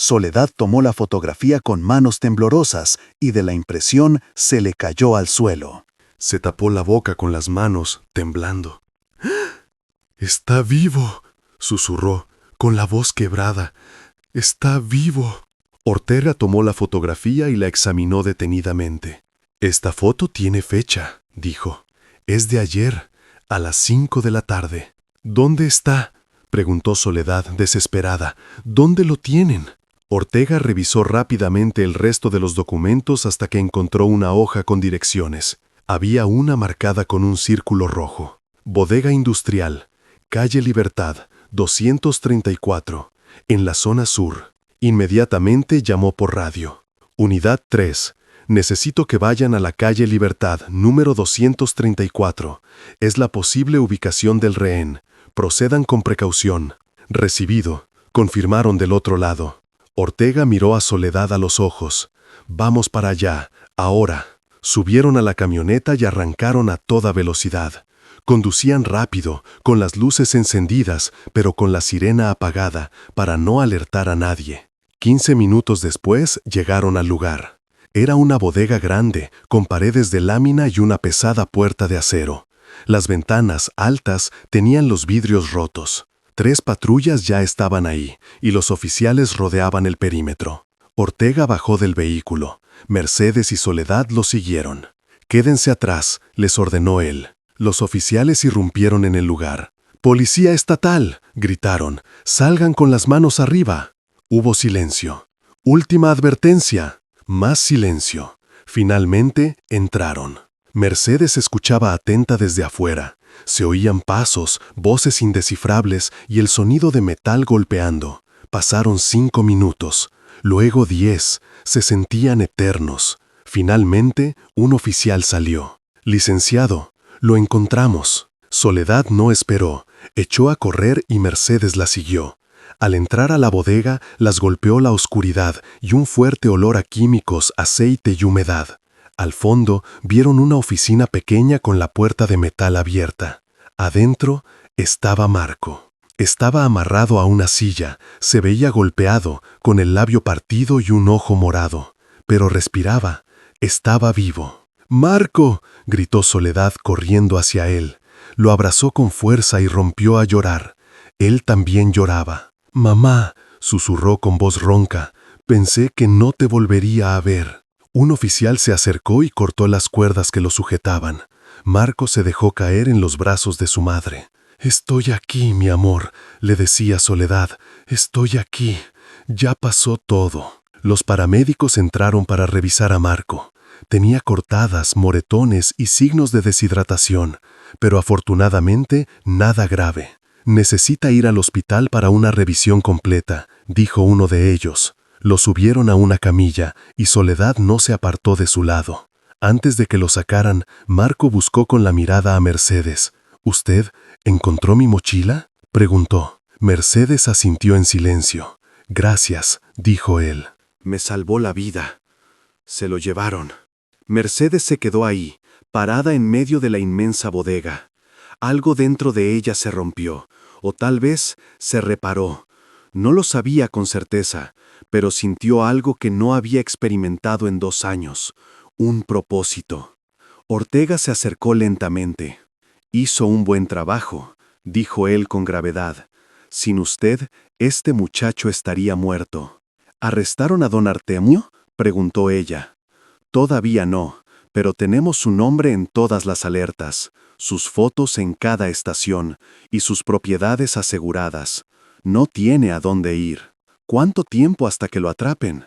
Soledad tomó la fotografía con manos temblorosas y de la impresión se le cayó al suelo. Se tapó la boca con las manos, temblando. «¡Está vivo!», susurró, con la voz quebrada. «¡Está vivo!». Ortega tomó la fotografía y la examinó detenidamente. «Esta foto tiene fecha», dijo. «Es de ayer, a las 5 de la tarde». «¿Dónde está?», preguntó Soledad, desesperada. «¿Dónde lo tienen?». Ortega revisó rápidamente el resto de los documentos hasta que encontró una hoja con direcciones. Había una marcada con un círculo rojo. «Bodega Industrial, calle Libertad, 234, en la zona sur». Inmediatamente llamó por radio. «Unidad 3, necesito que vayan a la calle Libertad, número 234. Es la posible ubicación del rehén. Procedan con precaución». «Recibido», confirmaron del otro lado. Ortega miró a Soledad a los ojos. «Vamos para allá, ahora». Subieron a la camioneta y arrancaron a toda velocidad. Conducían rápido, con las luces encendidas, pero con la sirena apagada, para no alertar a nadie. 15 minutos después llegaron al lugar. Era una bodega grande, con paredes de lámina y una pesada puerta de acero. Las ventanas, altas, tenían los vidrios rotos. 3 patrullas ya estaban ahí, y los oficiales rodeaban el perímetro. Ortega bajó del vehículo. Mercedes y Soledad lo siguieron. «Quédense atrás», les ordenó él. Los oficiales irrumpieron en el lugar. «¡Policía estatal!», gritaron. «¡Salgan con las manos arriba!». Hubo silencio. «Última advertencia». Más silencio. Finalmente entraron. Mercedes escuchaba atenta desde afuera. Se oían pasos, voces indescifrables y el sonido de metal golpeando. Pasaron 5 minutos, luego 10, se sentían eternos. Finalmente, un oficial salió. «Licenciado, lo encontramos». Soledad no esperó, echó a correr y Mercedes la siguió. Al entrar a la bodega, las golpeó la oscuridad y un fuerte olor a químicos, aceite y humedad. Al fondo, vieron una oficina pequeña con la puerta de metal abierta. Adentro estaba Marco. Estaba amarrado a una silla, se veía golpeado, con el labio partido y un ojo morado. Pero respiraba, estaba vivo. «¡Marco!», gritó Soledad corriendo hacia él. Lo abrazó con fuerza y rompió a llorar. Él también lloraba. «Mamá», susurró con voz ronca, «pensé que no te volvería a ver». Un oficial se acercó y cortó las cuerdas que lo sujetaban. Marco se dejó caer en los brazos de su madre. Estoy aquí, mi amor, le decía Soledad. Estoy aquí. Ya pasó todo. Los paramédicos entraron para revisar a Marco. Tenía cortadas, moretones y signos de deshidratación, pero afortunadamente nada grave. Necesita ir al hospital para una revisión completa, dijo uno de ellos. Lo subieron a una camilla y Soledad no se apartó de su lado. Antes de que lo sacaran, Marco buscó con la mirada a Mercedes. ¿Usted encontró mi mochila?, preguntó. Mercedes asintió en silencio. Gracias, dijo él. Me salvó la vida. Se lo llevaron. Mercedes se quedó ahí, parada en medio de la inmensa bodega. Algo dentro de ella se rompió, o tal vez se reparó. No lo sabía con certeza, pero sintió algo que no había experimentado en 2 años. Un propósito. Ortega se acercó lentamente. Hizo un buen trabajo, dijo él con gravedad. Sin usted, este muchacho estaría muerto. ¿Arrestaron a don Artemio?, preguntó ella. Todavía no, pero tenemos su nombre en todas las alertas, sus fotos en cada estación y sus propiedades aseguradas. No tiene a dónde ir. ¿Cuánto tiempo hasta que lo atrapen?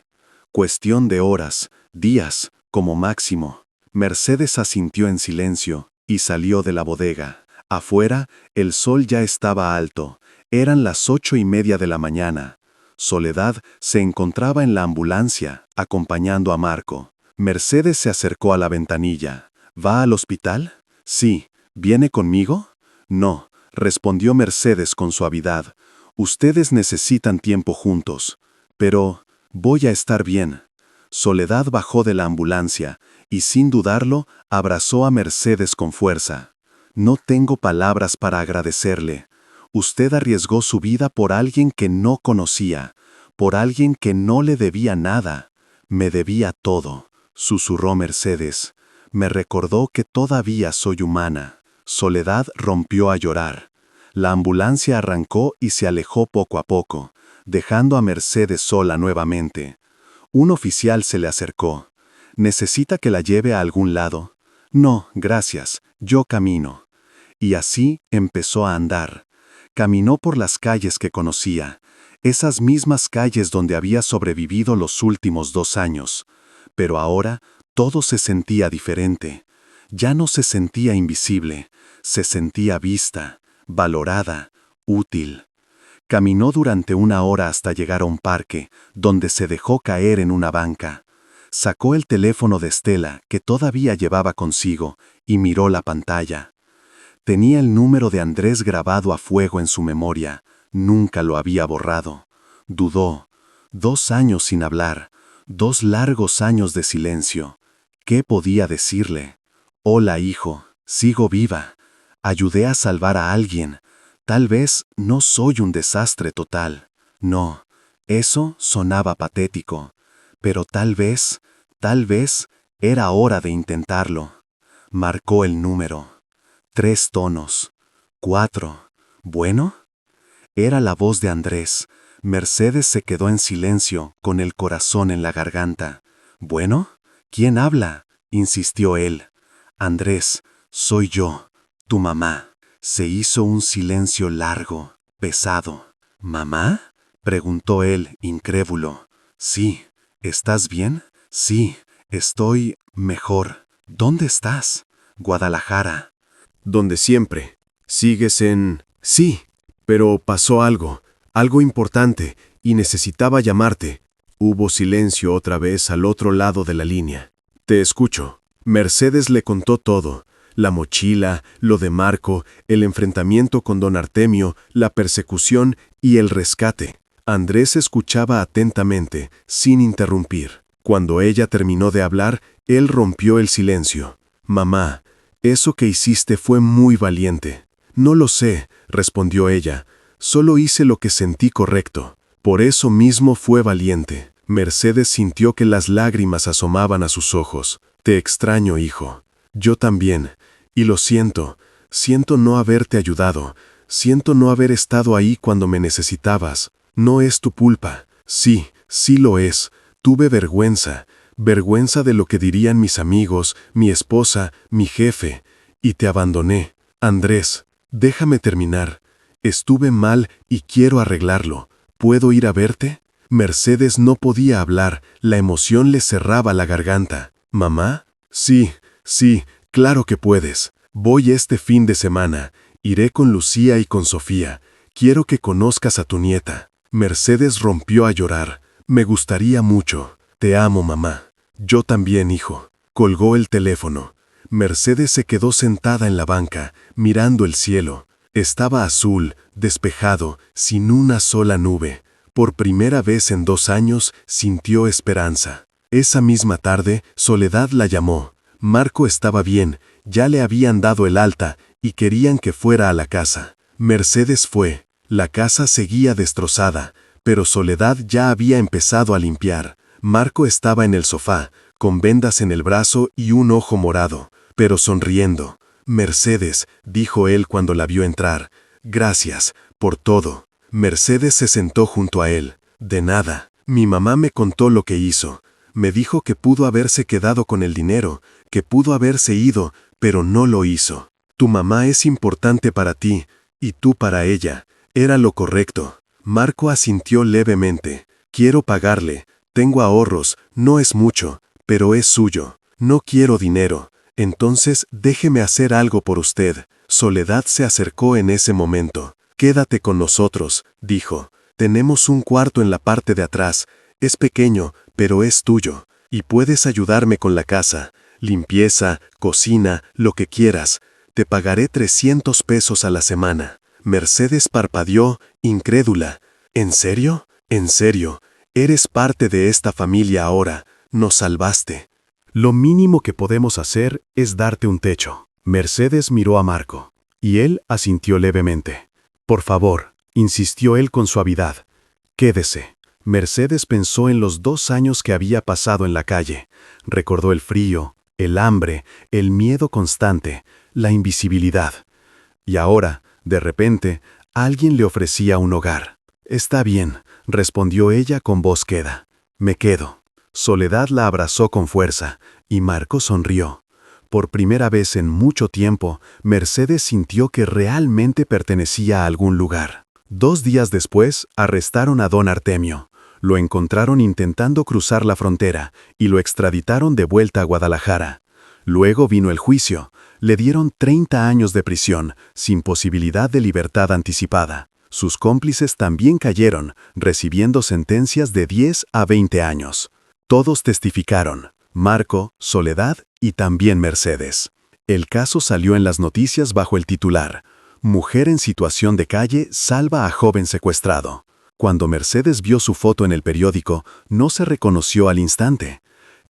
Cuestión de horas, días, como máximo. Mercedes asintió en silencio y salió de la bodega. Afuera, el sol ya estaba alto. Eran las 8:30 de la mañana. Soledad se encontraba en la ambulancia, acompañando a Marco. Mercedes se acercó a la ventanilla. ¿Va al hospital? Sí. ¿Viene conmigo? No, respondió Mercedes con suavidad. Ustedes necesitan tiempo juntos. Pero voy a estar bien. Soledad bajó de la ambulancia y, sin dudarlo, abrazó a Mercedes con fuerza. No tengo palabras para agradecerle. Usted arriesgó su vida por alguien que no conocía, por alguien que no le debía nada. Me debía todo, susurró Mercedes. Me recordó que todavía soy humana. Soledad rompió a llorar. La ambulancia arrancó y se alejó poco a poco, dejando a Mercedes sola nuevamente. Un oficial se le acercó. ¿Necesita que la lleve a algún lado? No, gracias, yo camino. Y así empezó a andar. Caminó por las calles que conocía, esas mismas calles donde había sobrevivido los últimos 2 años. Pero ahora todo se sentía diferente. Ya no se sentía invisible, se sentía vista, valorada, útil. Caminó durante 1 hora hasta llegar a un parque, donde se dejó caer en una banca. Sacó el teléfono de Estela, que todavía llevaba consigo, y miró la pantalla. Tenía el número de Andrés grabado a fuego en su memoria. Nunca lo había borrado. Dudó. 2 años sin hablar. 2 largos años de silencio. ¿Qué podía decirle? Hola, hijo. Sigo viva. Ayudé a salvar a alguien. Tal vez no soy un desastre total. No, eso sonaba patético. Pero tal vez, era hora de intentarlo. Marcó el número. 3 tonos. 4. ¿Bueno? Era la voz de Andrés. Mercedes se quedó en silencio, con el corazón en la garganta. ¿Bueno? ¿Quién habla?, insistió él. Andrés, soy yo, tu mamá. Se hizo un silencio largo, pesado. ¿Mamá?, preguntó él, incrédulo. Sí. ¿Estás bien? Sí, estoy mejor. ¿Dónde estás? Guadalajara. Donde siempre. ¿Sigues en...? Sí, pero pasó algo importante, y necesitaba llamarte. Hubo silencio otra vez al otro lado de la línea. Te escucho. Mercedes le contó todo. La mochila, lo de Marco, el enfrentamiento con don Artemio, la persecución y el rescate. Andrés escuchaba atentamente, sin interrumpir. Cuando ella terminó de hablar, él rompió el silencio. Mamá, eso que hiciste fue muy valiente. No lo sé, respondió ella. Solo hice lo que sentí correcto. Por eso mismo fue valiente. Mercedes sintió que las lágrimas asomaban a sus ojos. Te extraño, hijo. Yo también. Y lo siento. Siento no haberte ayudado. Siento no haber estado ahí cuando me necesitabas. No es tu culpa. Sí, sí lo es. Tuve vergüenza. Vergüenza de lo que dirían mis amigos, mi esposa, mi jefe. Y te abandoné. Andrés, Déjame terminar. Estuve mal y quiero arreglarlo. ¿Puedo ir a verte? Mercedes no podía hablar, la emoción le cerraba la garganta. ¿Mamá? Sí, claro que puedes. Voy este fin de semana. Iré con Lucía y con Sofía. Quiero que conozcas a tu nieta. Mercedes rompió a llorar. Me gustaría mucho. Te amo, mamá. Yo también, hijo. Colgó el teléfono. Mercedes se quedó sentada en la banca, mirando el cielo. Estaba azul, despejado, sin una sola nube. Por primera vez en 2 años sintió esperanza. Esa misma tarde, Soledad la llamó. Marco estaba bien, ya le habían dado el alta y querían que fuera a la casa. Mercedes fue. La casa seguía destrozada, pero Soledad ya había empezado a limpiar. Marco estaba en el sofá, con vendas en el brazo y un ojo morado, pero sonriendo. Mercedes, dijo él cuando la vio entrar. Gracias, por todo. Mercedes se sentó junto a él. De nada. Mi mamá me contó lo que hizo. Me dijo que pudo haberse quedado con el dinero, que pudo haberse ido, pero no lo hizo. Tu mamá es importante para ti, y tú para ella. Era lo correcto. Marco asintió levemente. Quiero pagarle. Tengo ahorros, no es mucho, pero es suyo. No quiero dinero. Entonces déjeme hacer algo por usted. Soledad se acercó en ese momento. Quédate con nosotros, dijo. Tenemos un cuarto en la parte de atrás. Es pequeño, pero es tuyo. Y puedes ayudarme con la casa. Limpieza, cocina, lo que quieras. Te pagaré 300 pesos a la semana. Mercedes parpadeó, incrédula. ¿En serio? ¿En serio? Eres parte de esta familia ahora. Nos salvaste. Lo mínimo que podemos hacer es darte un techo. Mercedes miró a Marco, y él asintió levemente. Por favor, insistió él con suavidad. Quédese. Mercedes pensó en los 2 años que había pasado en la calle. Recordó el frío, el hambre, el miedo constante, la invisibilidad. Y ahora, de repente, alguien le ofrecía un hogar. Está bien, respondió ella con voz queda. Me quedo. Soledad la abrazó con fuerza, y Marco sonrió. Por primera vez en mucho tiempo, Mercedes sintió que realmente pertenecía a algún lugar. 2 días después, arrestaron a don Artemio. Lo encontraron intentando cruzar la frontera, y lo extraditaron de vuelta a Guadalajara. Luego vino el juicio. Le dieron 30 años de prisión, sin posibilidad de libertad anticipada. Sus cómplices también cayeron, recibiendo sentencias de 10 a 20 años. Todos testificaron, Marco, Soledad y también Mercedes. El caso salió en las noticias bajo el titular, Mujer en situación de calle salva a joven secuestrado. Cuando Mercedes vio su foto en el periódico, no se reconoció al instante.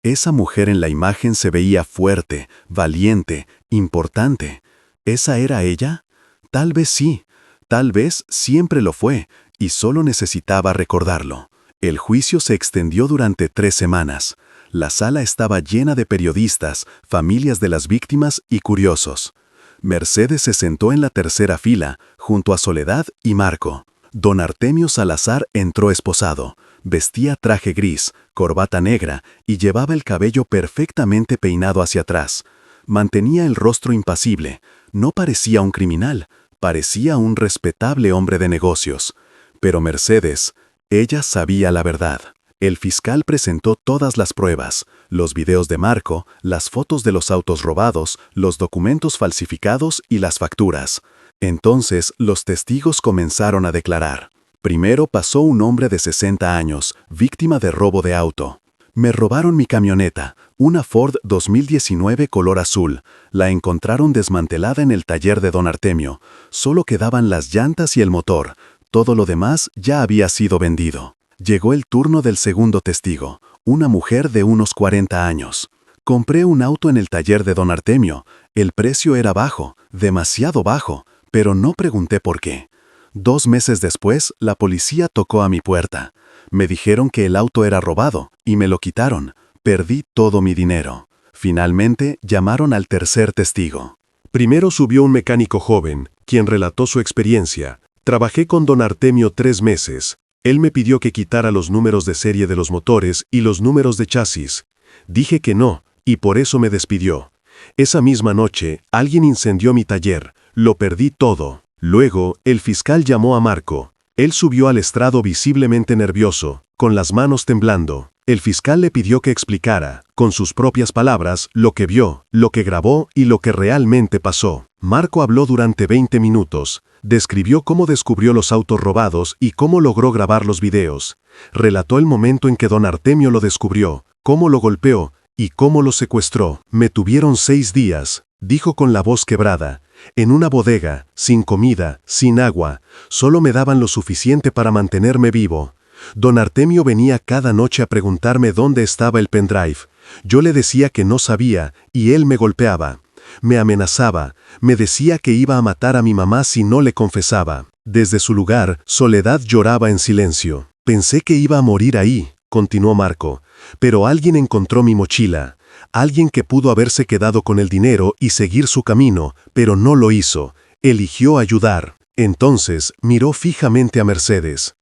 Esa mujer en la imagen se veía fuerte, valiente, importante. ¿Esa era ella? Tal vez sí, tal vez siempre lo fue, y solo necesitaba recordarlo. El juicio se extendió durante 3 semanas. La sala estaba llena de periodistas, familias de las víctimas y curiosos. Mercedes se sentó en la tercera fila, junto a Soledad y Marco. Don Artemio Salazar entró esposado. Vestía traje gris, corbata negra y llevaba el cabello perfectamente peinado hacia atrás. Mantenía el rostro impasible. No parecía un criminal, parecía un respetable hombre de negocios. Pero Mercedes, ella sabía la verdad. El fiscal presentó todas las pruebas, los videos de Marco, las fotos de los autos robados, los documentos falsificados y las facturas. Entonces, los testigos comenzaron a declarar. Primero pasó un hombre de 60 años, víctima de robo de auto. Me robaron mi camioneta, una Ford 2019 color azul. La encontraron desmantelada en el taller de don Artemio. Solo quedaban las llantas y el motor. Todo lo demás ya había sido vendido. Llegó el turno del segundo testigo, una mujer de unos 40 años. Compré un auto en el taller de don Artemio. El precio era bajo, demasiado bajo, pero no pregunté por qué. 2 meses después, la policía tocó a mi puerta. Me dijeron que el auto era robado y me lo quitaron. Perdí todo mi dinero. Finalmente, llamaron al tercer testigo. Primero subió un mecánico joven, quien relató su experiencia. Trabajé con don Artemio 3 meses. Él me pidió que quitara los números de serie de los motores y los números de chasis. Dije que no, y por eso me despidió. Esa misma noche, alguien incendió mi taller. Lo perdí todo. Luego, el fiscal llamó a Marco. Él subió al estrado visiblemente nervioso, con las manos temblando. El fiscal le pidió que explicara, con sus propias palabras, lo que vio, lo que grabó y lo que realmente pasó. Marco habló durante 20 minutos. Describió cómo descubrió los autos robados y cómo logró grabar los videos. Relató el momento en que don Artemio lo descubrió, cómo lo golpeó y cómo lo secuestró. Me tuvieron 6 días, dijo con la voz quebrada, en una bodega, sin comida, sin agua, solo me daban lo suficiente para mantenerme vivo. Don Artemio venía cada noche a preguntarme dónde estaba el pendrive. Yo le decía que no sabía y él me golpeaba. Me amenazaba, me decía que iba a matar a mi mamá si no le confesaba. Desde su lugar, Soledad lloraba en silencio. Pensé que iba a morir ahí, continuó Marco, pero alguien encontró mi mochila. Alguien que pudo haberse quedado con el dinero y seguir su camino, pero no lo hizo. Eligió ayudar. Entonces, miró fijamente a Mercedes.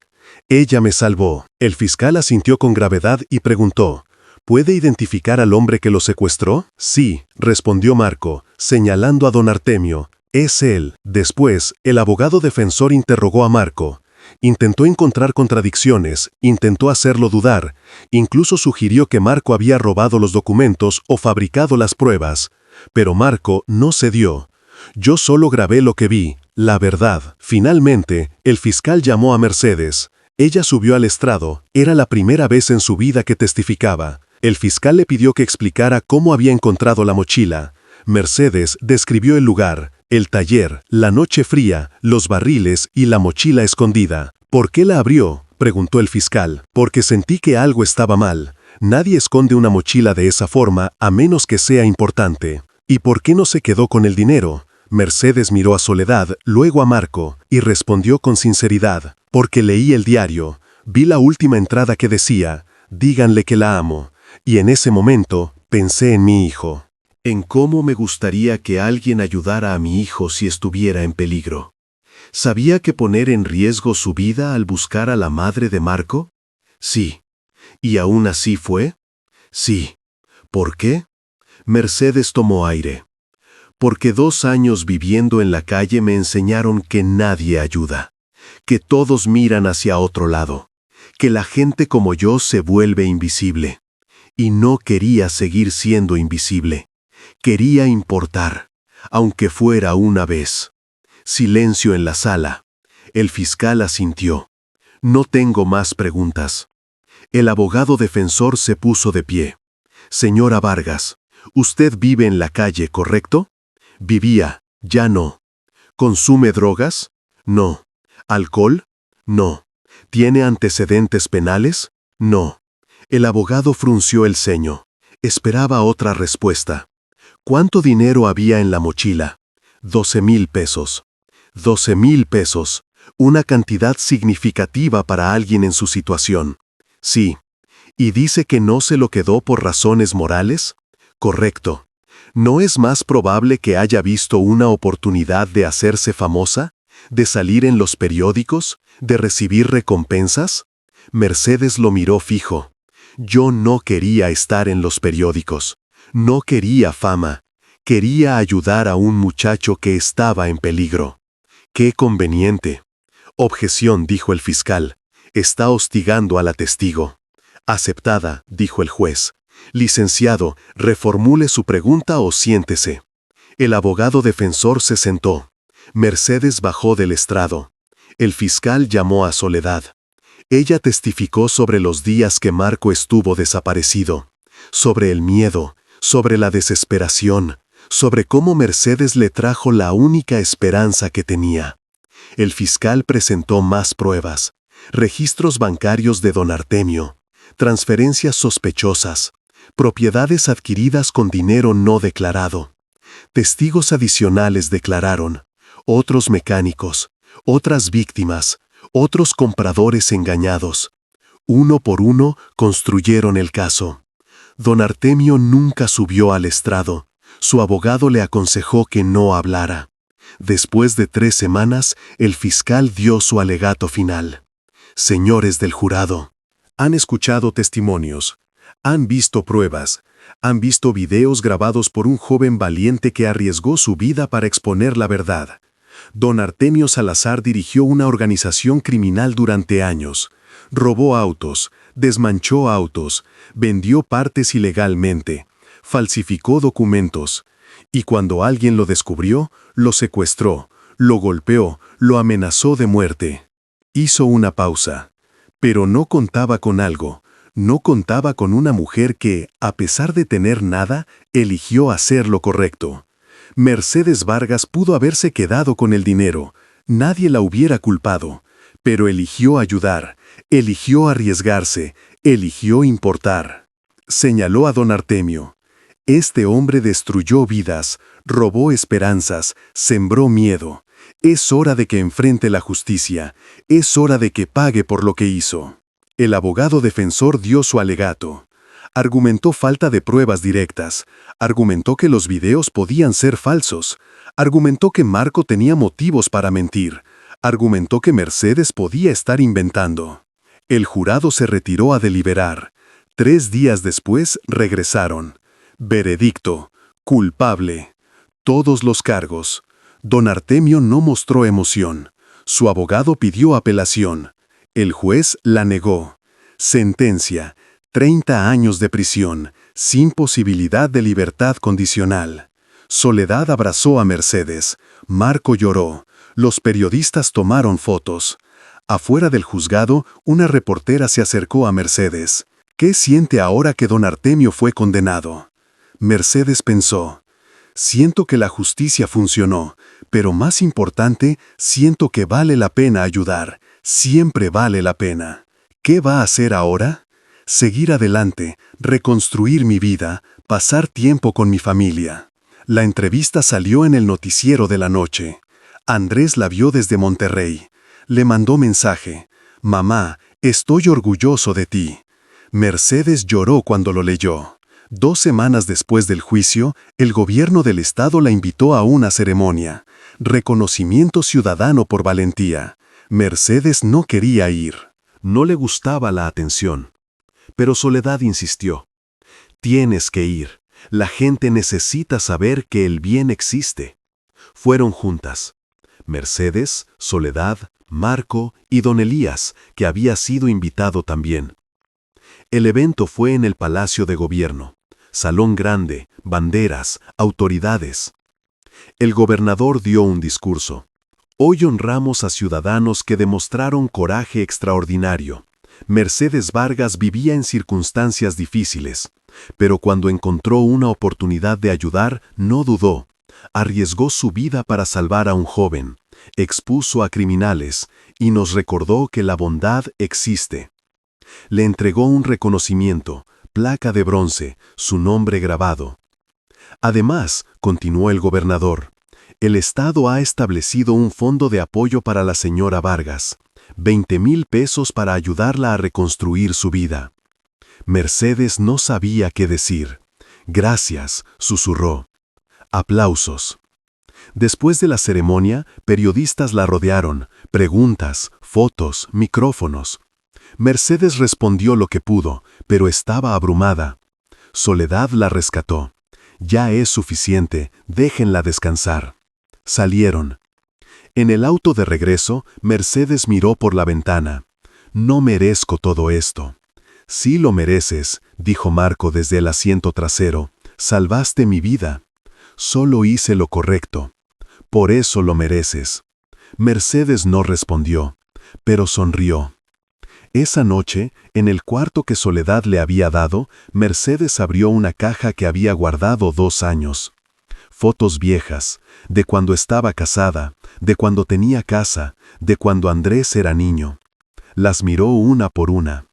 Ella me salvó. El fiscal asintió con gravedad y preguntó, ¿puede identificar al hombre que lo secuestró? Sí, respondió Marco, señalando a don Artemio. Es él. Después, el abogado defensor interrogó a Marco. Intentó encontrar contradicciones, intentó hacerlo dudar, incluso sugirió que Marco había robado los documentos o fabricado las pruebas. Pero Marco no cedió. Yo solo grabé lo que vi, la verdad. Finalmente, el fiscal llamó a Mercedes. Ella subió al estrado, era la primera vez en su vida que testificaba. El fiscal le pidió que explicara cómo había encontrado la mochila. Mercedes describió el lugar, el taller, la noche fría, los barriles y la mochila escondida. ¿Por qué la abrió?, preguntó el fiscal. Porque sentí que algo estaba mal. Nadie esconde una mochila de esa forma a menos que sea importante. ¿Y por qué no se quedó con el dinero? Mercedes miró a Soledad, luego a Marco, y respondió con sinceridad. Porque leí el diario, vi la última entrada que decía, díganle que la amo, y en ese momento pensé en mi hijo. En cómo me gustaría que alguien ayudara a mi hijo si estuviera en peligro. ¿Sabía que poner en riesgo su vida al buscar a la madre de Marco? Sí. ¿Y aún así fue? Sí. ¿Por qué? Mercedes tomó aire. Porque 2 años viviendo en la calle me enseñaron que nadie ayuda, que todos miran hacia otro lado, que la gente como yo se vuelve invisible. Y no quería seguir siendo invisible. Quería importar, aunque fuera una vez. Silencio en la sala. El fiscal asintió. No tengo más preguntas. El abogado defensor se puso de pie. Señora Vargas, usted vive en la calle, ¿correcto? Vivía, ya no. ¿Consume drogas? No. ¿Alcohol? No. ¿Tiene antecedentes penales? No. El abogado frunció el ceño. Esperaba otra respuesta. ¿Cuánto dinero había en la mochila? 12,000 pesos. 12,000 pesos. Una cantidad significativa para alguien en su situación. Sí. ¿Y dice que no se lo quedó por razones morales? Correcto. ¿No es más probable que haya visto una oportunidad de hacerse famosa? ¿De salir en los periódicos? ¿De recibir recompensas? Mercedes lo miró fijo. Yo no quería estar en los periódicos. No quería fama. Quería ayudar a un muchacho que estaba en peligro. ¡Qué conveniente! Objeción, dijo el fiscal. Está hostigando a la testigo. Aceptada, dijo el juez. Licenciado, reformule su pregunta o siéntese. El abogado defensor se sentó. Mercedes bajó del estrado. El fiscal llamó a Soledad. Ella testificó sobre los días que Marco estuvo desaparecido, sobre el miedo, sobre la desesperación, sobre cómo Mercedes le trajo la única esperanza que tenía. El fiscal presentó más pruebas, registros bancarios de don Artemio, transferencias sospechosas, propiedades adquiridas con dinero no declarado. Testigos adicionales declararon, otros mecánicos, otras víctimas, otros compradores engañados. Uno por uno construyeron el caso. Don Artemio nunca subió al estrado. Su abogado le aconsejó que no hablara. Después de 3 semanas, el fiscal dio su alegato final. Señores del jurado, han escuchado testimonios, han visto pruebas, Han visto videos grabados por un joven valiente que arriesgó su vida para exponer la verdad. Don Artemio Salazar dirigió una organización criminal durante años. Robó autos, desmanchó autos, vendió partes ilegalmente, falsificó documentos. Y cuando alguien lo descubrió, lo secuestró, lo golpeó, lo amenazó de muerte. Hizo una pausa. Pero no contaba con algo. No contaba con una mujer que, a pesar de tener nada, eligió hacer lo correcto. Mercedes Vargas pudo haberse quedado con el dinero. Nadie la hubiera culpado. Pero eligió ayudar, eligió arriesgarse, eligió importar. Señaló a don Artemio. Este hombre destruyó vidas, robó esperanzas, sembró miedo. Es hora de que enfrente la justicia. Es hora de que pague por lo que hizo. El abogado defensor dio su alegato. Argumentó falta de pruebas directas. Argumentó que los videos podían ser falsos. Argumentó que Marco tenía motivos para mentir. Argumentó que Mercedes podía estar inventando. El jurado se retiró a deliberar. 3 días después regresaron. Veredicto. Culpable. Todos los cargos. Don Artemio no mostró emoción. Su abogado pidió apelación. El juez la negó. Sentencia: 30 años de prisión, sin posibilidad de libertad condicional. Soledad abrazó a Mercedes. Marco lloró. Los periodistas tomaron fotos. Afuera del juzgado, una reportera se acercó a Mercedes. ¿Qué siente ahora que don Artemio fue condenado? Mercedes pensó. Siento que la justicia funcionó, pero más importante, siento que vale la pena ayudar. Siempre vale la pena. ¿Qué va a hacer ahora? Seguir adelante, reconstruir mi vida, pasar tiempo con mi familia. La entrevista salió en el noticiero de la noche. Andrés la vio desde Monterrey. Le mandó mensaje. Mamá, estoy orgulloso de ti. Mercedes lloró cuando lo leyó. 2 semanas después del juicio, el gobierno del estado la invitó a una ceremonia. Reconocimiento ciudadano por valentía. Mercedes no quería ir. No le gustaba la atención. Pero Soledad insistió. Tienes que ir. La gente necesita saber que el bien existe. Fueron juntas. Mercedes, Soledad, Marco y don Elías, que había sido invitado también. El evento fue en el Palacio de Gobierno. Salón grande, banderas, autoridades. El gobernador dio un discurso. Hoy honramos a ciudadanos que demostraron coraje extraordinario. Mercedes Vargas vivía en circunstancias difíciles, pero cuando encontró una oportunidad de ayudar, no dudó. Arriesgó su vida para salvar a un joven, expuso a criminales y nos recordó que la bondad existe. Le entregó un reconocimiento, placa de bronce, su nombre grabado. Además, continuó el gobernador, el Estado ha establecido un fondo de apoyo para la señora Vargas, 20,000 pesos para ayudarla a reconstruir su vida. Mercedes no sabía qué decir. Gracias, susurró. Aplausos. Después de la ceremonia, periodistas la rodearon, preguntas, fotos, micrófonos. Mercedes respondió lo que pudo, pero estaba abrumada. Soledad la rescató. Ya es suficiente, déjenla descansar. Salieron. En el auto de regreso, Mercedes miró por la ventana. No merezco todo esto. Sí lo mereces, dijo Marco desde el asiento trasero. Salvaste mi vida. Solo hice lo correcto. Por eso lo mereces. Mercedes no respondió, pero sonrió. Esa noche, en el cuarto que Soledad le había dado, Mercedes abrió una caja que había guardado 2 años. Fotos viejas, de cuando estaba casada, de cuando tenía casa, de cuando Andrés era niño. Las miró una por una.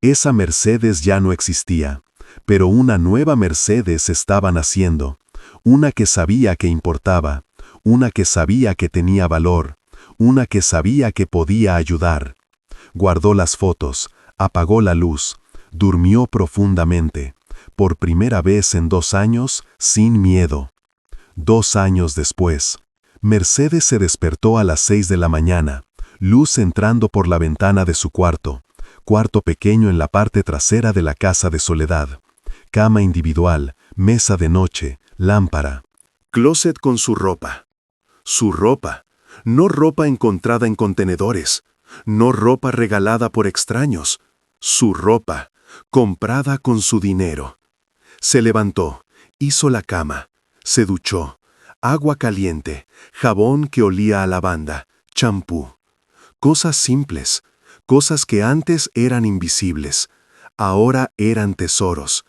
Esa Mercedes ya no existía, pero una nueva Mercedes estaba naciendo, una que sabía que importaba, una que sabía que tenía valor, una que sabía que podía ayudar. Guardó las fotos, apagó la luz, durmió profundamente, por primera vez en 2 años, sin miedo. 2 años después, Mercedes se despertó a las 6 de la mañana, luz entrando por la ventana de su cuarto pequeño en la parte trasera de la casa de Soledad. cama individual, mesa de noche, lámpara. Closet con su ropa. Su ropa. No ropa encontrada en contenedores. No ropa regalada por extraños. Su ropa, comprada con su dinero. Se levantó, hizo la cama, se duchó. Agua caliente, jabón que olía a lavanda, champú. Cosas simples, cosas que antes eran invisibles, ahora eran tesoros.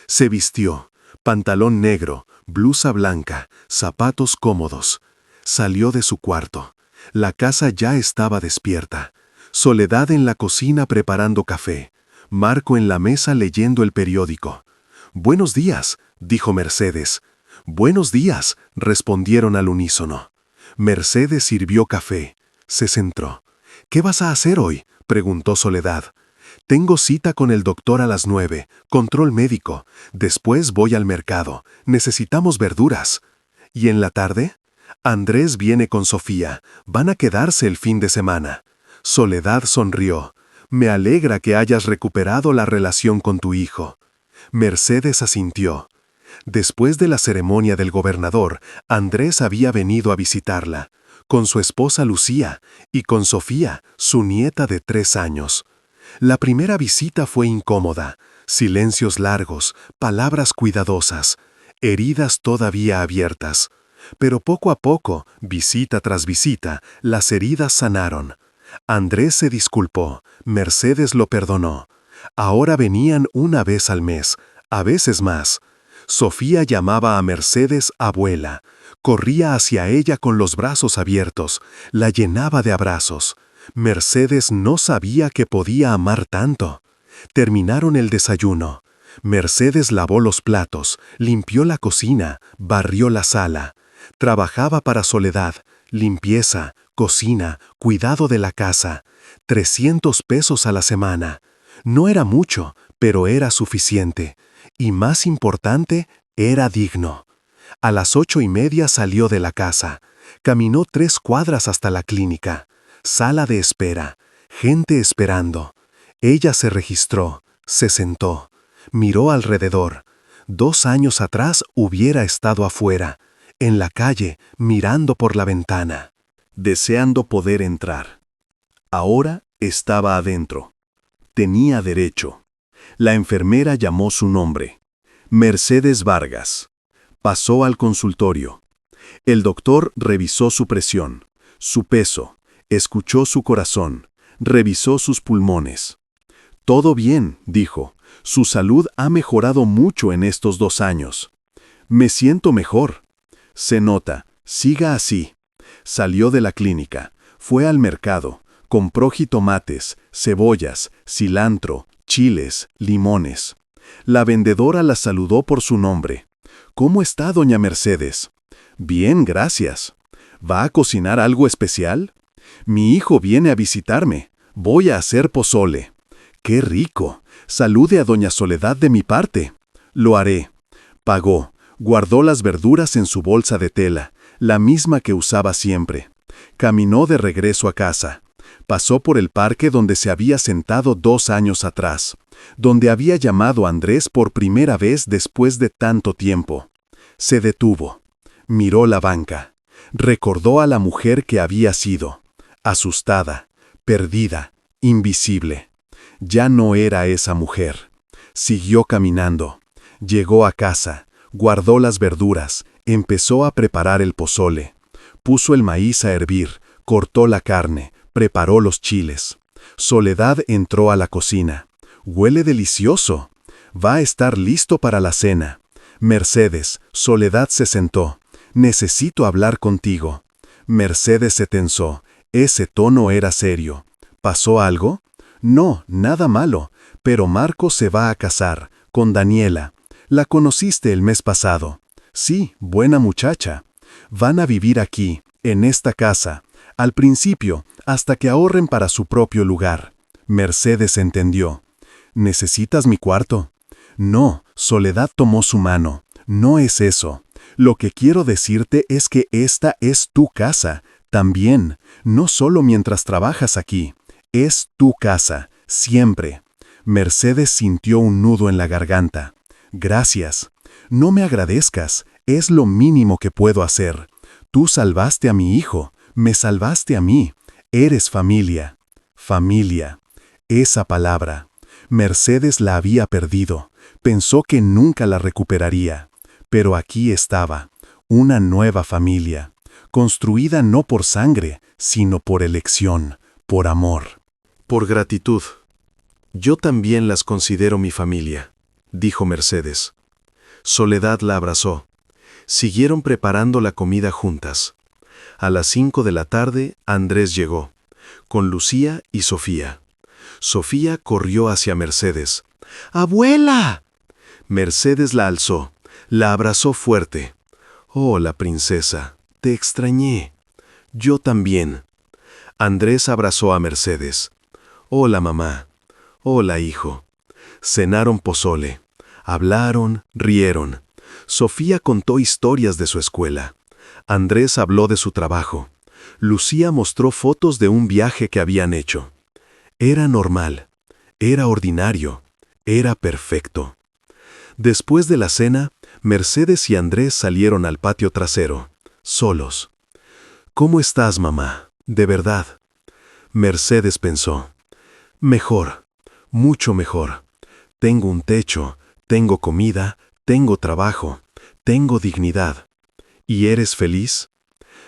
Se vistió, pantalón negro, blusa blanca, zapatos cómodos. Salió de su cuarto. La casa ya estaba despierta. Soledad en la cocina preparando café. Marco en la mesa leyendo el periódico. «Buenos días», dijo Mercedes. «Buenos días», respondieron al unísono. Mercedes sirvió café. Se centró. «¿Qué vas a hacer hoy?», preguntó Soledad. «Tengo cita con el doctor a las 9, control médico. Después voy al mercado. Necesitamos verduras». «¿Y en la tarde?». «Andrés viene con Sofía. Van a quedarse el fin de semana». Soledad sonrió. «Me alegra que hayas recuperado la relación con tu hijo». Mercedes asintió. Después de la ceremonia del gobernador, Andrés había venido a visitarla, con su esposa Lucía y con Sofía, su nieta de 3 años. La primera visita fue incómoda, silencios largos, palabras cuidadosas, heridas todavía abiertas. Pero poco a poco, visita tras visita, las heridas sanaron. Andrés se disculpó, Mercedes lo perdonó. Ahora venían una vez al mes, a veces más. Sofía llamaba a Mercedes abuela, corría hacia ella con los brazos abiertos, la llenaba de abrazos. Mercedes no sabía que podía amar tanto. Terminaron el desayuno. Mercedes lavó los platos, limpió la cocina, barrió la sala. Trabajaba para Soledad, limpieza, cocina, cuidado de la casa. 300 pesos a la semana. No era mucho, pero era suficiente. Y más importante, era digno. A las 8:30 salió de la casa. Caminó 3 cuadras hasta la clínica. Sala de espera. Gente esperando. Ella se registró, se sentó. Miró alrededor. 2 años atrás hubiera estado afuera, en la calle, mirando por la ventana, deseando poder entrar. Ahora estaba adentro. Tenía derecho. La enfermera llamó su nombre. Mercedes Vargas. Pasó al consultorio. El doctor revisó su presión, su peso, escuchó su corazón, revisó sus pulmones. «Todo bien», dijo. «Su salud ha mejorado mucho en estos 2 años». «Me siento mejor». «Se nota. Siga así». Salió de la clínica, fue al mercado, compró jitomates, cebollas, cilantro, chiles, limones. La vendedora la saludó por su nombre. «¿Cómo está, doña Mercedes?» «Bien, gracias». «¿Va a cocinar algo especial?» «Mi hijo viene a visitarme. Voy a hacer pozole». «¡Qué rico! Salude a doña Soledad de mi parte». «Lo haré». Pagó, guardó las verduras en su bolsa de tela, la misma que usaba siempre. Caminó de regreso a casa. Pasó por el parque donde se había sentado 2 años atrás, donde había llamado a Andrés por primera vez después de tanto tiempo. Se detuvo. Miró la banca. Recordó a la mujer que había sido. Asustada, perdida, invisible. Ya no era esa mujer. Siguió caminando. Llegó a casa, guardó las verduras, empezó a preparar el pozole. Puso el maíz a hervir, cortó la carne, preparó los chiles. Soledad entró a la cocina. «Huele delicioso. Va a estar listo para la cena». «Mercedes», Soledad se sentó. «Necesito hablar contigo». Mercedes se tensó. Ese tono era serio. ¿Pasó algo? «No, nada malo, pero Marco se va a casar, con Daniela. La conociste el mes pasado». «Sí, buena muchacha. Van a vivir aquí, en esta casa, al principio, hasta que ahorren para su propio lugar». Mercedes entendió. «¿Necesitas mi cuarto?» «No», Soledad tomó su mano. «No es eso. Lo que quiero decirte es que esta es tu casa, también, no solo mientras trabajas aquí. Es tu casa, siempre». Mercedes sintió un nudo en la garganta. Gracias. No me agradezcas, es lo mínimo que puedo hacer. Tú salvaste a mi hijo, me salvaste a mí. Eres familia. Familia. Esa palabra. Mercedes la había perdido. Pensó que nunca la recuperaría. Pero aquí estaba, una nueva familia, construida no por sangre, sino por elección, por amor. Por gratitud. Yo también las considero mi familia, dijo Mercedes. Soledad la abrazó. Siguieron preparando la comida juntas. A las 5 de la tarde, Andrés llegó, con Lucía y Sofía. Sofía corrió hacia Mercedes. ¡Abuela! Mercedes la alzó, la abrazó fuerte. Oh, la princesa, te extrañé. Yo también. Andrés abrazó a Mercedes. Hola, mamá. Hola, hijo. Cenaron pozole. Hablaron, rieron. Sofía contó historias de su escuela. Andrés habló de su trabajo. Lucía mostró fotos de un viaje que habían hecho. Era normal. Era ordinario. Era perfecto. Después de la cena, Mercedes y Andrés salieron al patio trasero, solos. ¿Cómo estás, mamá? De verdad. Mercedes pensó. Mejor, mucho mejor. Tengo un techo, tengo comida, tengo trabajo, tengo dignidad. ¿Y eres feliz?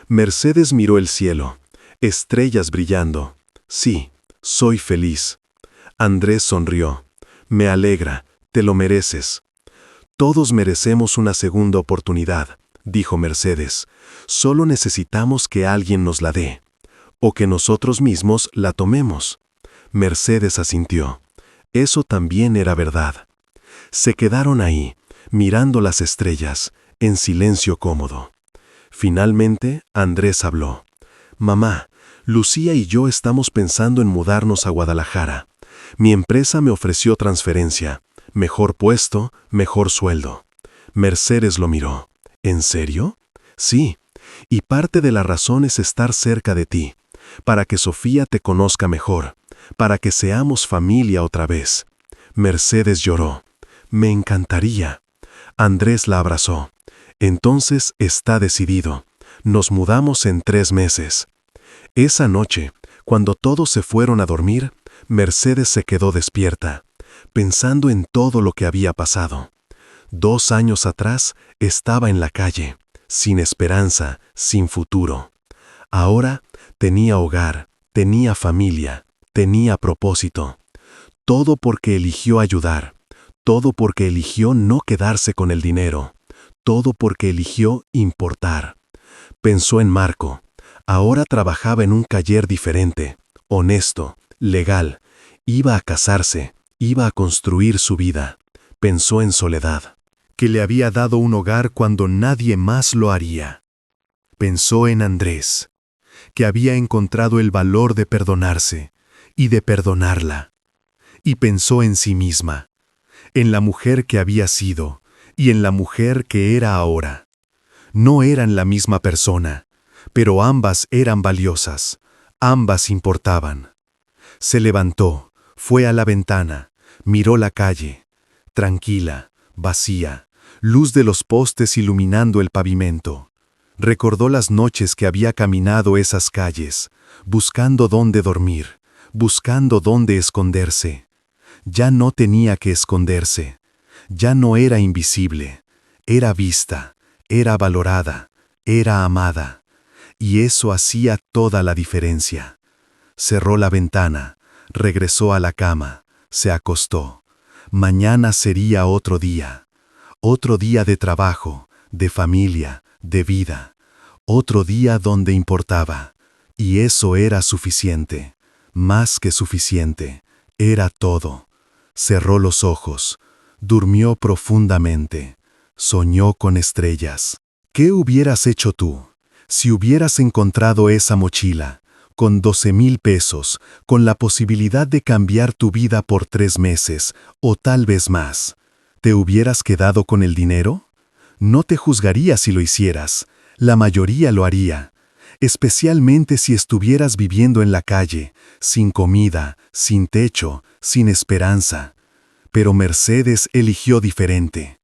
Mercedes miró el cielo, estrellas brillando. Sí, soy feliz. Andrés sonrió. Me alegra, te lo mereces. Todos merecemos una segunda oportunidad, dijo Mercedes. Solo necesitamos que alguien nos la dé, o que nosotros mismos la tomemos. Mercedes asintió. Eso también era verdad. Se quedaron ahí, mirando las estrellas, en silencio cómodo. Finalmente, Andrés habló. Mamá, Lucía y yo estamos pensando en mudarnos a Guadalajara. Mi empresa me ofreció transferencia. Mejor puesto, mejor sueldo. Mercedes lo miró. ¿En serio? Sí. Y parte de la razón es estar cerca de ti, para que Sofía te conozca mejor, para que seamos familia otra vez. Mercedes lloró. Me encantaría. Andrés la abrazó. Entonces está decidido. Nos mudamos en 3 meses. Esa noche, cuando todos se fueron a dormir, Mercedes se quedó despierta, pensando en todo lo que había pasado. 2 años atrás estaba en la calle, sin esperanza, sin futuro. Ahora tenía hogar, tenía familia, tenía propósito. Todo porque eligió ayudar, todo porque eligió no quedarse con el dinero, todo porque eligió importar. Pensó en Marco. Ahora trabajaba en un taller diferente, honesto, legal. Iba a casarse, iba a construir su vida. Pensó en Soledad, que le había dado un hogar cuando nadie más lo haría. Pensó en Andrés, que había encontrado el valor de perdonarse y de perdonarla. Y pensó en sí misma, en la mujer que había sido y en la mujer que era ahora. No eran la misma persona, pero ambas eran valiosas, ambas importaban. Se levantó, fue a la ventana, miró la calle, tranquila, vacía, luz de los postes iluminando el pavimento. Recordó las noches que había caminado esas calles, buscando dónde dormir, buscando dónde esconderse. Ya no tenía que esconderse, ya no era invisible, era vista, era valorada, era amada. Y eso hacía toda la diferencia. Cerró la ventana, regresó a la cama, se acostó. Mañana sería otro día de trabajo, de familia, de vida. Otro día donde importaba. Y eso era suficiente, más que suficiente, era todo. Cerró los ojos, durmió profundamente, soñó con estrellas. ¿Qué hubieras hecho tú si hubieras encontrado esa mochila, con 12,000 pesos, con la posibilidad de cambiar tu vida por 3 meses, o tal vez más? ¿Te hubieras quedado con el dinero? No te juzgaría si lo hicieras, la mayoría lo haría, especialmente si estuvieras viviendo en la calle, sin comida, sin techo, sin esperanza. Pero Mercedes eligió diferente.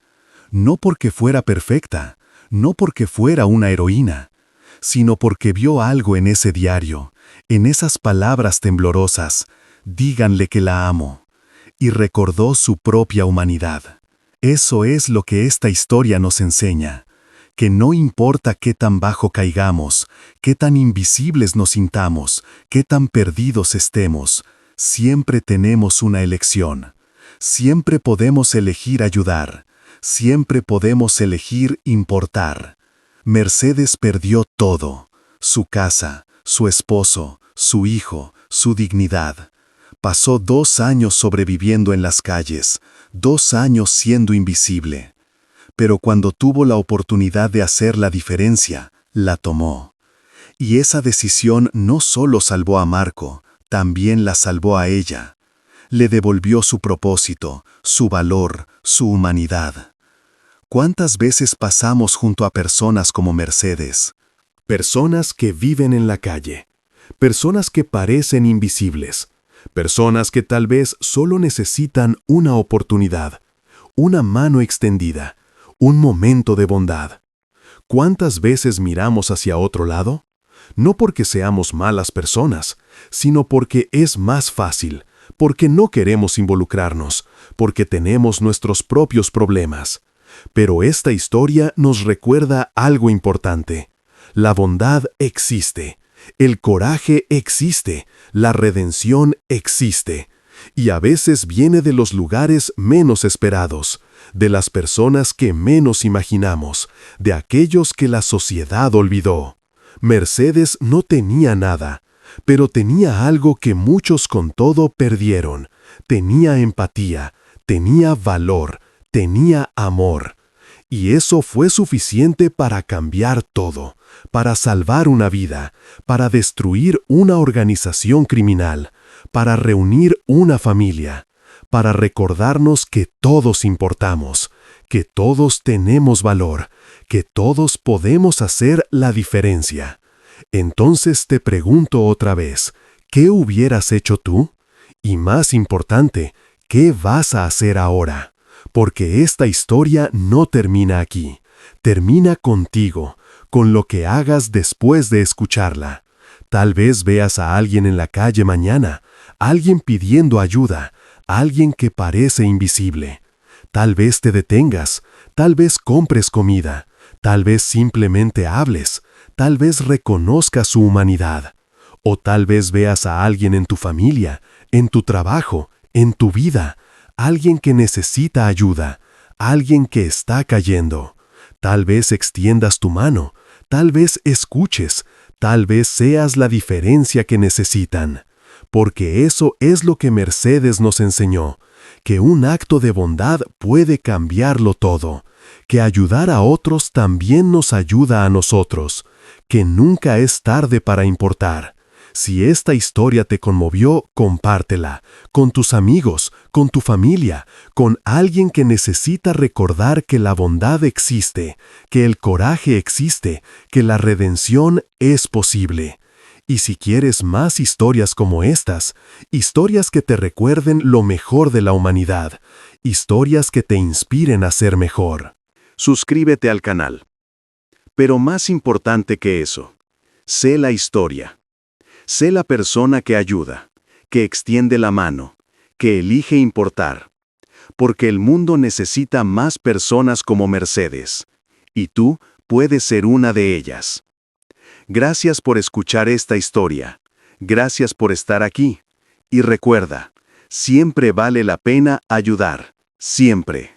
no porque fuera perfecta, no porque fuera una heroína, sino porque vio algo en ese diario, en esas palabras temblorosas, díganle que la amo, y recordó su propia humanidad. Eso es lo que esta historia nos enseña, que no importa qué tan bajo caigamos, qué tan invisibles nos sintamos, qué tan perdidos estemos, siempre tenemos una elección. Siempre podemos elegir ayudar, siempre podemos elegir importar. Mercedes perdió todo, su casa, su esposo, su hijo, su dignidad. Pasó 2 años sobreviviendo en las calles, 2 años siendo invisible. Pero cuando tuvo la oportunidad de hacer la diferencia, la tomó. Y esa decisión no solo salvó a Marco, también la salvó a ella. Le devolvió su propósito, su valor, su humanidad. ¿Cuántas veces pasamos junto a personas como Mercedes? Personas que viven en la calle, personas que parecen invisibles, personas que tal vez solo necesitan una oportunidad, una mano extendida, un momento de bondad. ¿Cuántas veces miramos hacia otro lado? No porque seamos malas personas, sino porque es más fácil, porque no queremos involucrarnos, porque tenemos nuestros propios problemas. Pero esta historia nos recuerda algo importante. La bondad existe, el coraje existe, la redención existe. Y a veces viene de los lugares menos esperados, de las personas que menos imaginamos, de aquellos que la sociedad olvidó. Mercedes no tenía nada, pero tenía algo que muchos con todo perdieron. Tenía empatía, tenía valor, tenía amor. Y eso fue suficiente para cambiar todo, para salvar una vida, para destruir una organización criminal, para reunir una familia, para recordarnos que todos importamos, que todos tenemos valor, que todos podemos hacer la diferencia. Entonces te pregunto otra vez, ¿qué hubieras hecho tú? Y más importante, ¿qué vas a hacer ahora? Porque esta historia no termina aquí, termina contigo, con lo que hagas después de escucharla. Tal vez veas a alguien en la calle mañana, alguien pidiendo ayuda, alguien que parece invisible. Tal vez te detengas, tal vez compres comida, tal vez simplemente hables, tal vez reconozcas su humanidad. O tal vez veas a alguien en tu familia, en tu trabajo, en tu vida, alguien que necesita ayuda, alguien que está cayendo. Tal vez extiendas tu mano, tal vez escuches, tal vez seas la diferencia que necesitan. Porque eso es lo que Mercedes nos enseñó, que un acto de bondad puede cambiarlo todo, que ayudar a otros también nos ayuda a nosotros, que nunca es tarde para importar. Si esta historia te conmovió, compártela, con tus amigos, con tu familia, con alguien que necesita recordar que la bondad existe, que el coraje existe, que la redención es posible. Y si quieres más historias como estas, historias que te recuerden lo mejor de la humanidad, historias que te inspiren a ser mejor, suscríbete al canal. Pero más importante que eso, sé la historia. Sé la persona que ayuda, que extiende la mano, que elige importar. Porque el mundo necesita más personas como Mercedes, y tú puedes ser una de ellas. Gracias por escuchar esta historia. Gracias por estar aquí. Y recuerda, siempre vale la pena ayudar. Siempre.